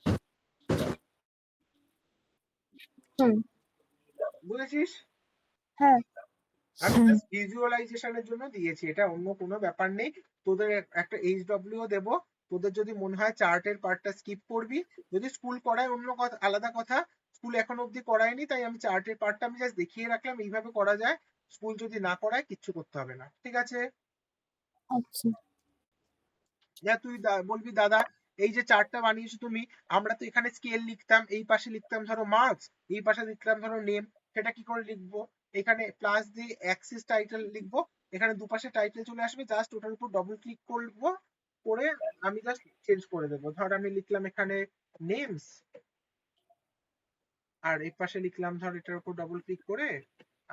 হুম। বুঝেছিস? হ্যাঁ। আমি হ্যাঁ জাস্ট ভিজুয়ালাইজেশনের জন্য দিয়েছি, এটা অন্য কোনো ব্যাপার নেই। তোদের একটা এইচডব্লিউ দেবো, তোদের যদি মনে হয় চার্টের পার্টটা স্কিপ করবি, যদি স্কুল করায় অন্য কথা, আলাদা কথা। স্কুল এখন অবধি করায়নি, তাই আমি চার্টের পার্টটা আমি জাস্ট দেখিয়ে রাখলাম এইভাবে করা যায়। স্কুল যদি না করায় কিচ্ছু করতে হবে না, ঠিক আছে? আচ্ছা। তুই বলবি দাদা এই যে চার্টটা বানিয়েছো তুমি, আমরা তো এখানে স্কেল লিখতাম, এই পাশে লিখতাম ধরো মার্কস, এই পাশে লিখতাম ধরো নেম, সেটা কি করে লিখবো? এখানে প্লাস দিয়ে অ্যাক্সিস টাইটেল লিখবো, এখানে দুপাশে টাইটেল চলে আসবে, জাস্ট ওটার উপর ডবল ক্লিক করবো, করে আমি জাস্ট চেঞ্জ করে দেবো। ধর আমি লিখলাম এখানে নেমস, আর এই পাশে লিখলাম ধর এটার উপর ডবল ক্লিক করে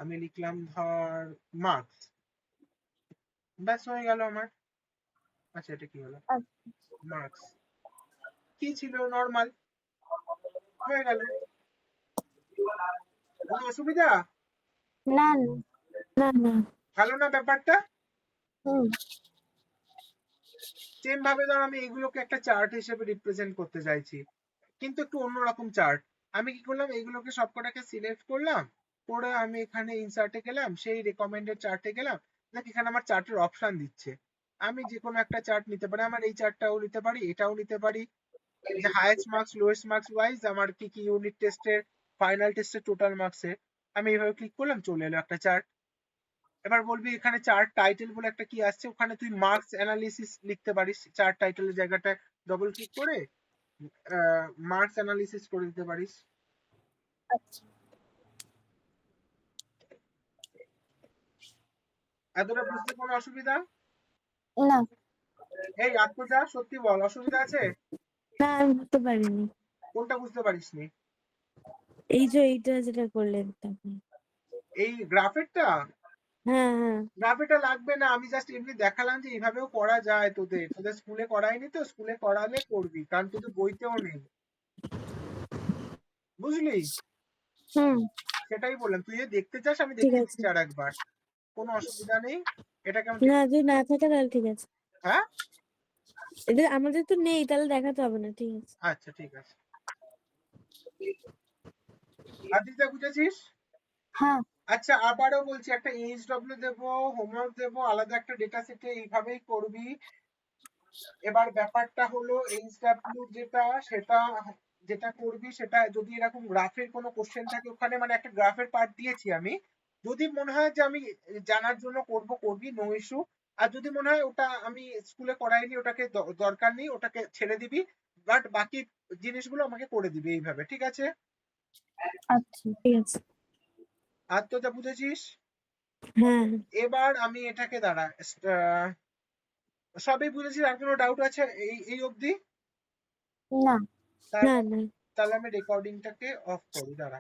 আমি লিখলাম ধর মার্কস, ব্যাস হয়ে গেল আমার। আচ্ছা, এটা কি হলো? মার্কস কি ছিল, নর্মাল, হয়ে গেল। কোনো অসুবিধা? না। না না ভালো না ব্যাপারটা? হুম। সেম ভাবে ধর আমি এগুলোকে একটা চার্ট হিসেবে রিপ্রেজেন্ট করতে চাইছি, কিন্তু একটু অন্যরকম চার্ট। আমি কি করলাম, এইগুলোকে সবকটাকে সিলেক্ট করলাম, করে আমি এখানে ইনসার্টে গেলাম, সেই রেকমেন্ডেড চার্টে গেলাম। দেখ এখানে আমার চার্টের অপশন দিচ্ছে, আমি যে কোনো একটা চার্ট নিতে পারি। আমার এই চার্টটাও নিতে পারি, এটাও নিতে পারি, যে highest marks lowest marks wise আমার কি কি ইউনিট টেস্টের, ফাইনাল টেস্টের টোটাল মার্কসের। আমি এইভাবে ক্লিক করলাম, চলে এলো একটা চার্ট। এবার বলবি এখানে চার্ট টাইটেল বলে একটা কি আসছে, ওখানে তুই মার্কস অ্যানালিসিস লিখতে পারিস, চার্ট টাইটেলের জায়গাটায় ডবল ক্লিক করে মার্কস অ্যানালিসিস করে দিতে পারিস। আচ্ছা। এতটা বুঝতে কোনো অসুবিধা? না। এই আত্মজা, সত্যি বল, অসুবিধা আছে? না আমি বুঝতে পারিনি। কোনটা বুঝতে পারিসনি? এই যে এইটা যেটা করলেন তখন। এই গ্রাফেরটা? হ্যাঁ হ্যাঁ গ্রাফেরটা লাগবে না, আমি জাস্ট এমনি দেখালাম যে এইভাবেও করা যায়। তোদের তোদের স্কুলে করায়নি তো, স্কুলে করালে করবি, কারণ তোদের বইতেও নেই, বুঝলি? হুম। সেটাই বললাম, তুই যদি দেখতে চাস আমি ঠিক দেখিয়ে আছে। দিচ্ছি আর একবার, কোনো অসুবিধা নেই। এটাকে আমি না যদি না থাকে তাহলে ঠিক আছে। হ্যাঁ, এদের আমাদের তো নেই তাহলে দেখাতে হবে না, ঠিক আছে। আচ্ছা ঠিক আছে। আদিত্যা, বুঝেছিস? হ্যাঁ। আচ্ছা, আবারও বলছি, একটা এইচডব্লিউ দেবো, হোমওয়ার্ক দেবো, আলাদা একটা ডেটা সেটে এইভাবেই করবি। এবার ব্যাপারটা হলো এইচডব্লিউ যেটা, সেটা যেটা করবি, সেটা যদি এরকম গ্রাফের কোনো কোশ্চেন থাকে ওখানে, মানে একটা গ্রাফের পার্ট দিয়েছি আমি, যদি মনে হয় যে আমি জানার জন্য করব করবি, নো ইস্যু। আর যদি মনে হয় ওটা আমি স্কুলে করাইনি, ওটাকে দরকার নেই, ওটাকে ছেড়ে দিবি। বাট বাকি জিনিসগুলো আমাকে করে দিবি এইভাবে, ঠিক আছে? আচ্ছা। ঠিক আছে। আর তো যা বুঝেছিস। হ্যাঁ এবার আমি এটাকে দাঁড়া, সবই বুঝেছিস? আর কোনো ডাউট আছে এই এই অবধি? না। না তাহলে না তাহলে আমি রেকর্ডিংটাকে অফ করি, দাঁড়া।